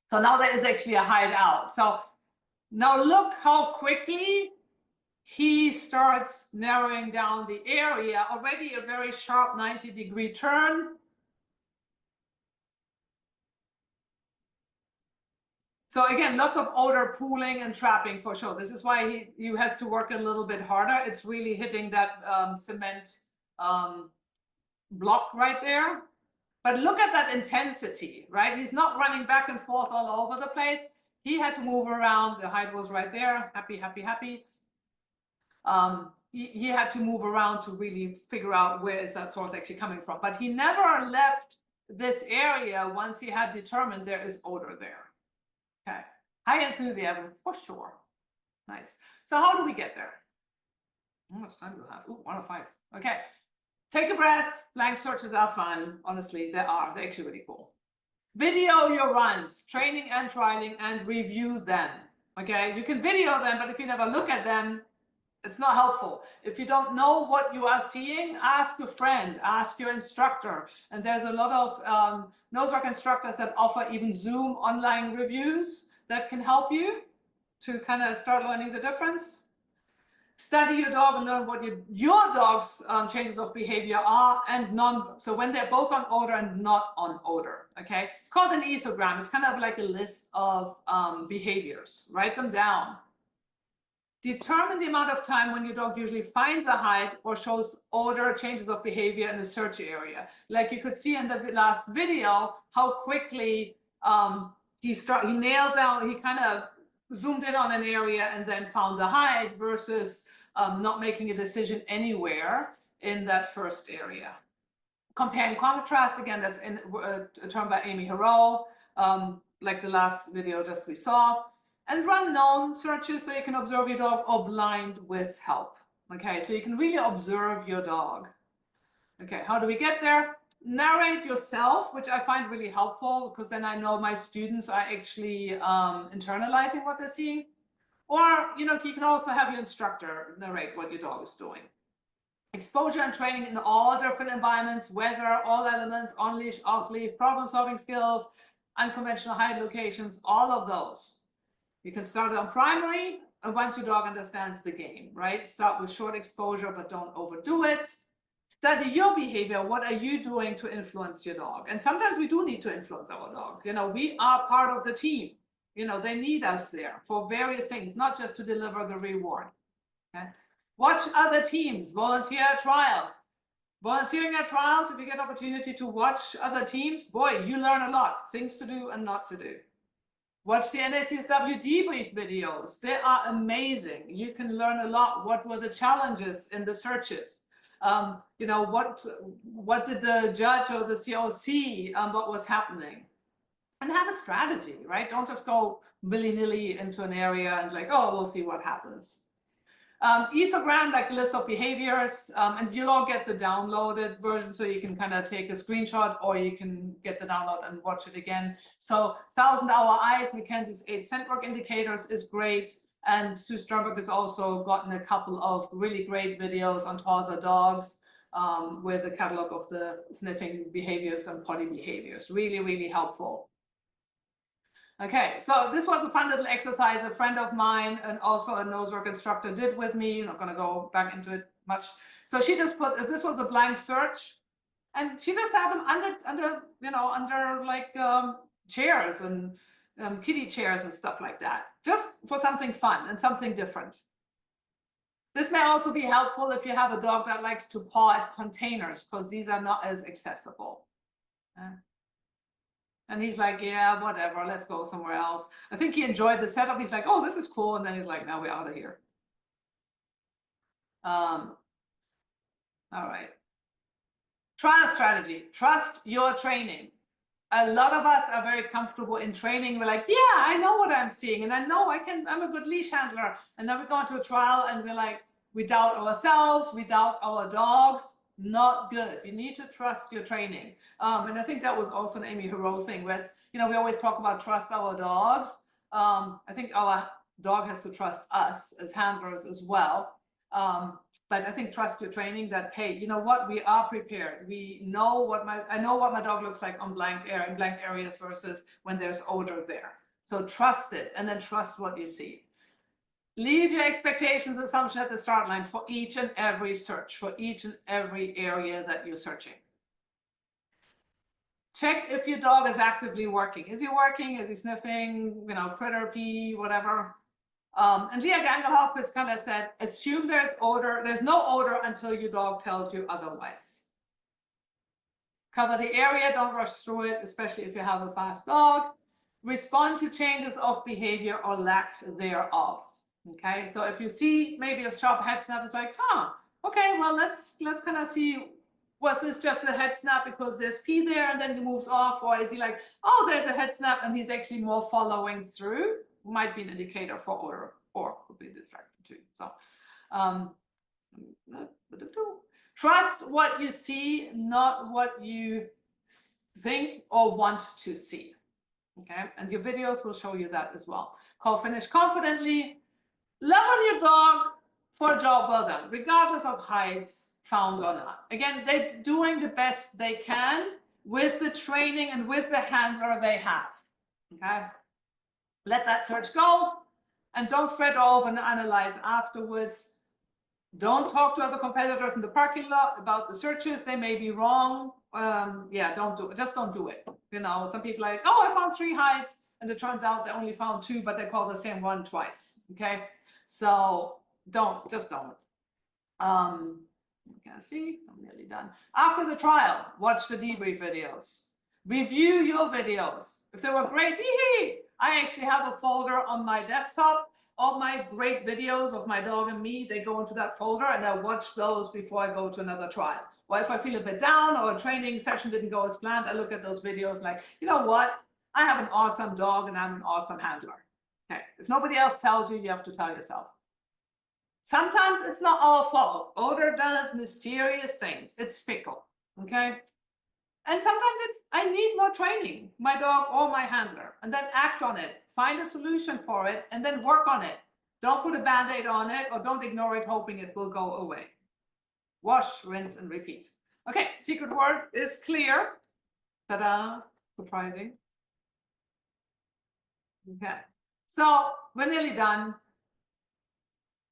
So now there is actually a hideout. So now look how quickly he starts narrowing down the area. Already a very sharp 90-degree turn. So again, lots of odor pooling and trapping for sure. This is why he has to work a little bit harder. It's really hitting that cement block right there. But look at that intensity, right? He's not running back and forth all over the place. He had to move around. The hide was right there. Happy, happy, happy. He had to move around to really figure out where is that source actually coming from. But he never left this area once he had determined there is odor there. Okay, high enthusiasm for sure. Nice. So how do we get there? How much time do we have? Ooh, 105. Okay. Take a breath. Blank searches are fun. Honestly, they're actually really cool. Video your runs, training and trialing, and review them. Okay, you can video them, but if you never look at them, it's not helpful. If you don't know what you are seeing, ask a friend, ask your instructor. And there's a lot of nosework instructors that offer even Zoom online reviews that can help you to kind of start learning the difference. Study your dog and learn what your dog's changes of behavior are and so when they're both on odor and not on odor, okay? It's called an ethogram. It's kind of like a list of behaviors. Write them down. Determine the amount of time when your dog usually finds a hide or shows odor changes of behavior in the search area. Like you could see in the last video, how quickly he nailed down, he kind of zoomed in on an area and then found the hide versus not making a decision anywhere in that first area. Compare and contrast, again, that's in a term by Amy Hero, like the last video just we saw. And run known searches so you can observe your dog, or blind with help. Okay, so you can really observe your dog. Okay, how do we get there? Narrate yourself, which I find really helpful because then I know my students are actually internalizing what they're seeing. Or, you can also have your instructor narrate what your dog is doing. Exposure and training in all different environments, weather, all elements, on leash, off leash, problem solving skills, unconventional hide locations, all of those. You can start on primary, and once your dog understands the game, right? Start with short exposure, but don't overdo it. Study your behavior. What are you doing to influence your dog? And sometimes we do need to influence our dog. You know, we are part of the team. You know, they need us there for various things, not just to deliver the reward. Okay? Watch other teams, volunteer at trials. Volunteering at trials, if you get opportunity to watch other teams, boy, you learn a lot, things to do and not to do. Watch the NACSW debrief videos. They are amazing. You can learn a lot. What were the challenges in the searches? You know, what did the judge or the CO see? What was happening? And have a strategy, right? Don't just go willy-nilly into an area and like, oh, we'll see what happens. Ethogram, like list of behaviors, and you'll all get the downloaded version, so you can kind of take a screenshot or you can get the download and watch it again. So 1,000-Hour Eyes, Mackenzie's 8 scent work indicators is great. And Sue Sternberg has also gotten a couple of really great videos on Tosa dogs with a catalog of the sniffing behaviors and potty behaviors. Really, really helpful. Okay, so this was a fun little exercise a friend of mine and also a nosework instructor did with me. I'm not going to go back into it much. So she just put, this was a blank search, and she just had them under like chairs and kiddie chairs and stuff like that, just for something fun and something different. This may also be helpful if you have a dog that likes to paw at containers, because these are not as accessible. And he's like, yeah, whatever, let's go somewhere else. I think he enjoyed the setup. He's like, oh, this is cool. And then he's like, now we're out of here. All right. Trial strategy. Trust your training. A lot of us are very comfortable in training. We're like, yeah, I know what I'm seeing. And I know I'm a good leash handler. And then we go into a trial and we're like, we doubt ourselves. We doubt our dogs. Not good. You need to trust your training. And I think that was also an Amy Hero thing, where we always talk about trust our dogs. I think our dog has to trust us as handlers as well. But I think trust your training, that, hey, you know what, we are prepared. We know I know what my dog looks like on blank areas versus when there's odor there. So trust it, and then trust what you see. Leave your expectations and assumptions at the start line for each and every search, for each and every area that you're searching. Check if your dog is actively working. Is he working? Is he sniffing? Critter pee, whatever. And Leah Gangelhoff has kind of said, assume there's odor. There's no odor until your dog tells you otherwise. Cover the area. Don't rush through it, especially if you have a fast dog. Respond to changes of behavior or lack thereof. Okay, so if you see maybe a sharp head snap, it's like, okay, well, let's kind of see, was this just a head snap because there's pee there and then he moves off, or is he like, oh, there's a head snap and he's actually more following through? Might be an indicator for odor, or could be distracted too. So trust what you see, not what you think or want to see. Okay, and your videos will show you that as well. Call finish confidently. Love on your dog for a job well done, regardless of hides found or not. Again, they're doing the best they can with the training and with the handler they have. Okay, let that search go, and don't fret over and analyze afterwards. Don't talk to other competitors in the parking lot about the searches. They may be wrong. Yeah, don't do it. Just don't do it. Some people are like, oh, I found 3 hides, and it turns out they only found 2, but they call the same one twice. Okay. So just don't. You can see, I'm nearly done. After the trial, watch the debrief videos. Review your videos. If they were great, I actually have a folder on my desktop. All my great videos of my dog and me, they go into that folder, and I watch those before I go to another trial. Or if I feel a bit down or a training session didn't go as planned, I look at those videos like, you know what? I have an awesome dog and I'm an awesome handler. Okay, if nobody else tells you, you have to tell yourself. Sometimes it's not our fault. Odor does mysterious things. It's fickle, okay? And sometimes I need more training, my dog or my handler, and then act on it. Find a solution for it and then work on it. Don't put a Band-Aid on it, or don't ignore it hoping it will go away. Wash, rinse, and repeat. Okay, secret word is clear. Ta-da, surprising. Okay, so we're nearly done.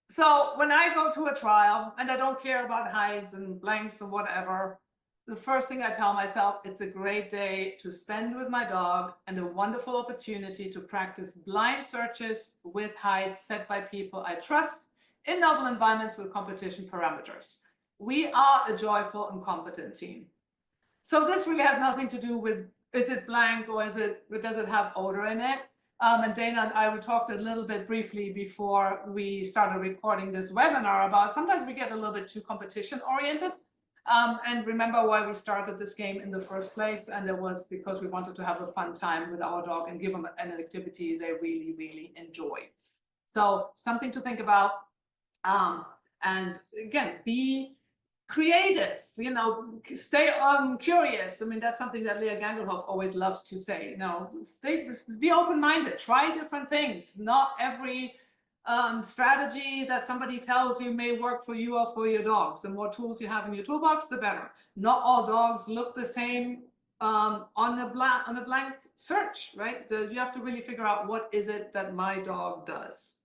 So when I go to a trial and I don't care about hides and blanks and whatever, the first thing I tell myself, it's a great day to spend with my dog and a wonderful opportunity to practice blind searches with hides set by people I trust in novel environments with competition parameters. We are a joyful and competent team. So this really has nothing to do with, is it blank or does it have odor in it? And Dana and I, we talked a little bit briefly before we started recording this webinar about sometimes we get a little bit too competition oriented. And remember why we started this game in the first place, and it was because we wanted to have a fun time with our dog and give them an activity they really, really enjoy. So something to think about. And again, be creative, you know, stay curious. I mean, that's something that Leah Gangelhoff always loves to say, you know, be open-minded, try different things. Not every strategy that somebody tells you may work for you or for your dogs. The more tools you have in your toolbox, the better. Not all dogs look the same on a blank search, right? You have to really figure out what is it that my dog does.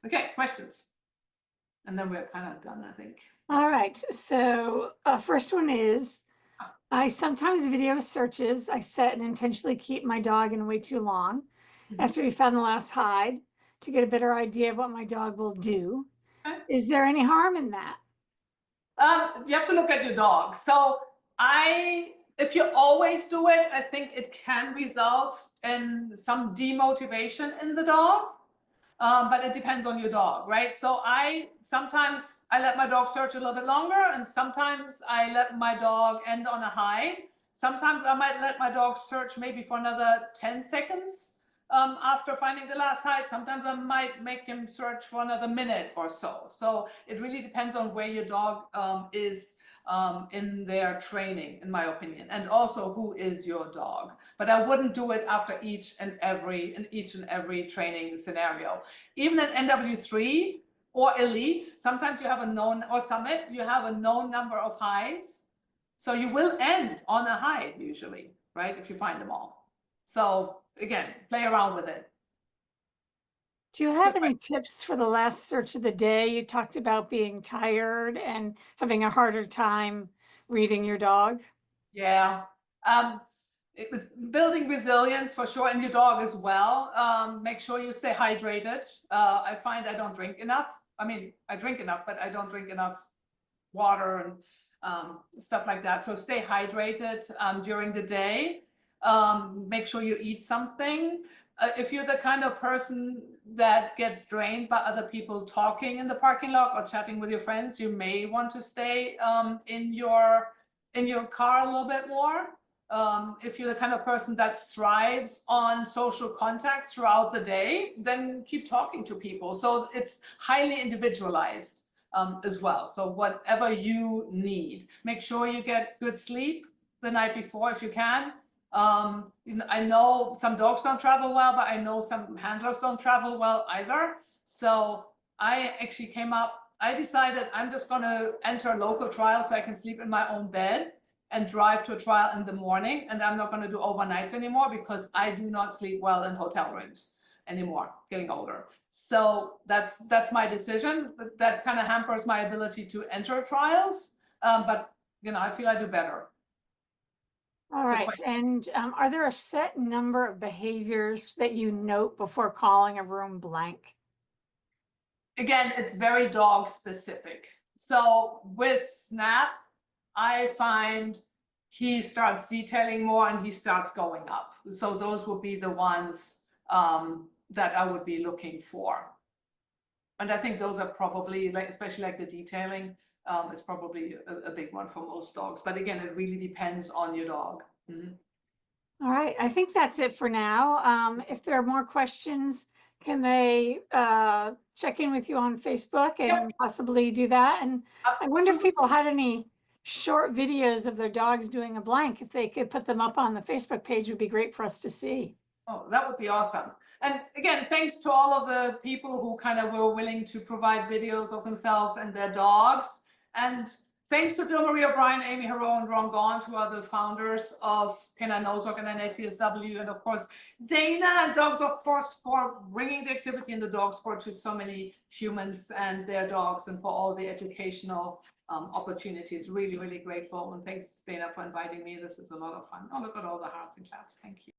Okay, questions? And then we're kind of done, I think. All right, so first one is, I sometimes video searches. I set and intentionally keep my dog in way too long after we found the last hide to get a better idea of what my dog will do. Okay. Is there any harm in that? You have to look at your dog. So if you always do it, I think it can result in some demotivation in the dog. But it depends on your dog, right? So sometimes I let my dog search a little bit longer, and sometimes I let my dog end on a hide. Sometimes I might let my dog search maybe for another 10 seconds after finding the last hide. Sometimes I might make him search for another minute or so. So it really depends on where your dog is in their training, in my opinion, and also who is your dog. But I wouldn't do it after each and every training scenario. Even in NW3 or Elite, sometimes you have a known, or Summit, you have a known number of hides. So you will end on a hide usually, right? If you find them all. So again, play around with it. Do you have any tips for the last search of the day? You talked about being tired and having a harder time reading your dog. Yeah. It was building resilience for sure, and your dog as well. Make sure you stay hydrated. I find I don't drink enough. I mean, I drink enough, but I don't drink enough water and stuff like that. So stay hydrated during the day. Make sure you eat something. If you're the kind of person that gets drained by other people talking in the parking lot or chatting with your friends, you may want to stay in your car a little bit more. If you're the kind of person that thrives on social contact throughout the day, then keep talking to people. So it's highly individualized as well. So whatever you need, make sure you get good sleep the night before if you can. I know some dogs don't travel well, but I know some handlers don't travel well either. So I actually I decided I'm just going to enter a local trial so I can sleep in my own bed and drive to a trial in the morning. And I'm not going to do overnights anymore because I do not sleep well in hotel rooms anymore, getting older. So that's my decision. That kind of hampers my ability to enter trials. But you know, I feel I do better. All right. And are there a set number of behaviors that you note before calling a room blank? Again, it's very dog specific. So with Snap, I find he starts detailing more and he starts going up. So those would be the ones that I would be looking for. And I think those are probably, like, especially like the detailing, it's probably a big one for most dogs. But again, it really depends on your dog. Mm-hmm. All right, I think that's it for now. If there are more questions, can they check in with you on Facebook and possibly do that? And I wonder if people had any short videos of their dogs doing a blank. If they could put them up on the Facebook page, would be great for us to see. Oh, that would be awesome. And again, thanks to all of the people who kind of were willing to provide videos of themselves and their dogs. And Thanks to Jill Marie O'Brien, Amy Hero, and Ron Gaughan, who are the founders of Canine No Talk and NACSW, and of course Dana and Dogs of Course for bringing the activity in the dog sport to so many humans and their dogs, and for all the educational opportunities. Really, really grateful. And thanks, Dana, for inviting me. This is a lot of fun. Oh, look at all the hearts and claps. Thank you.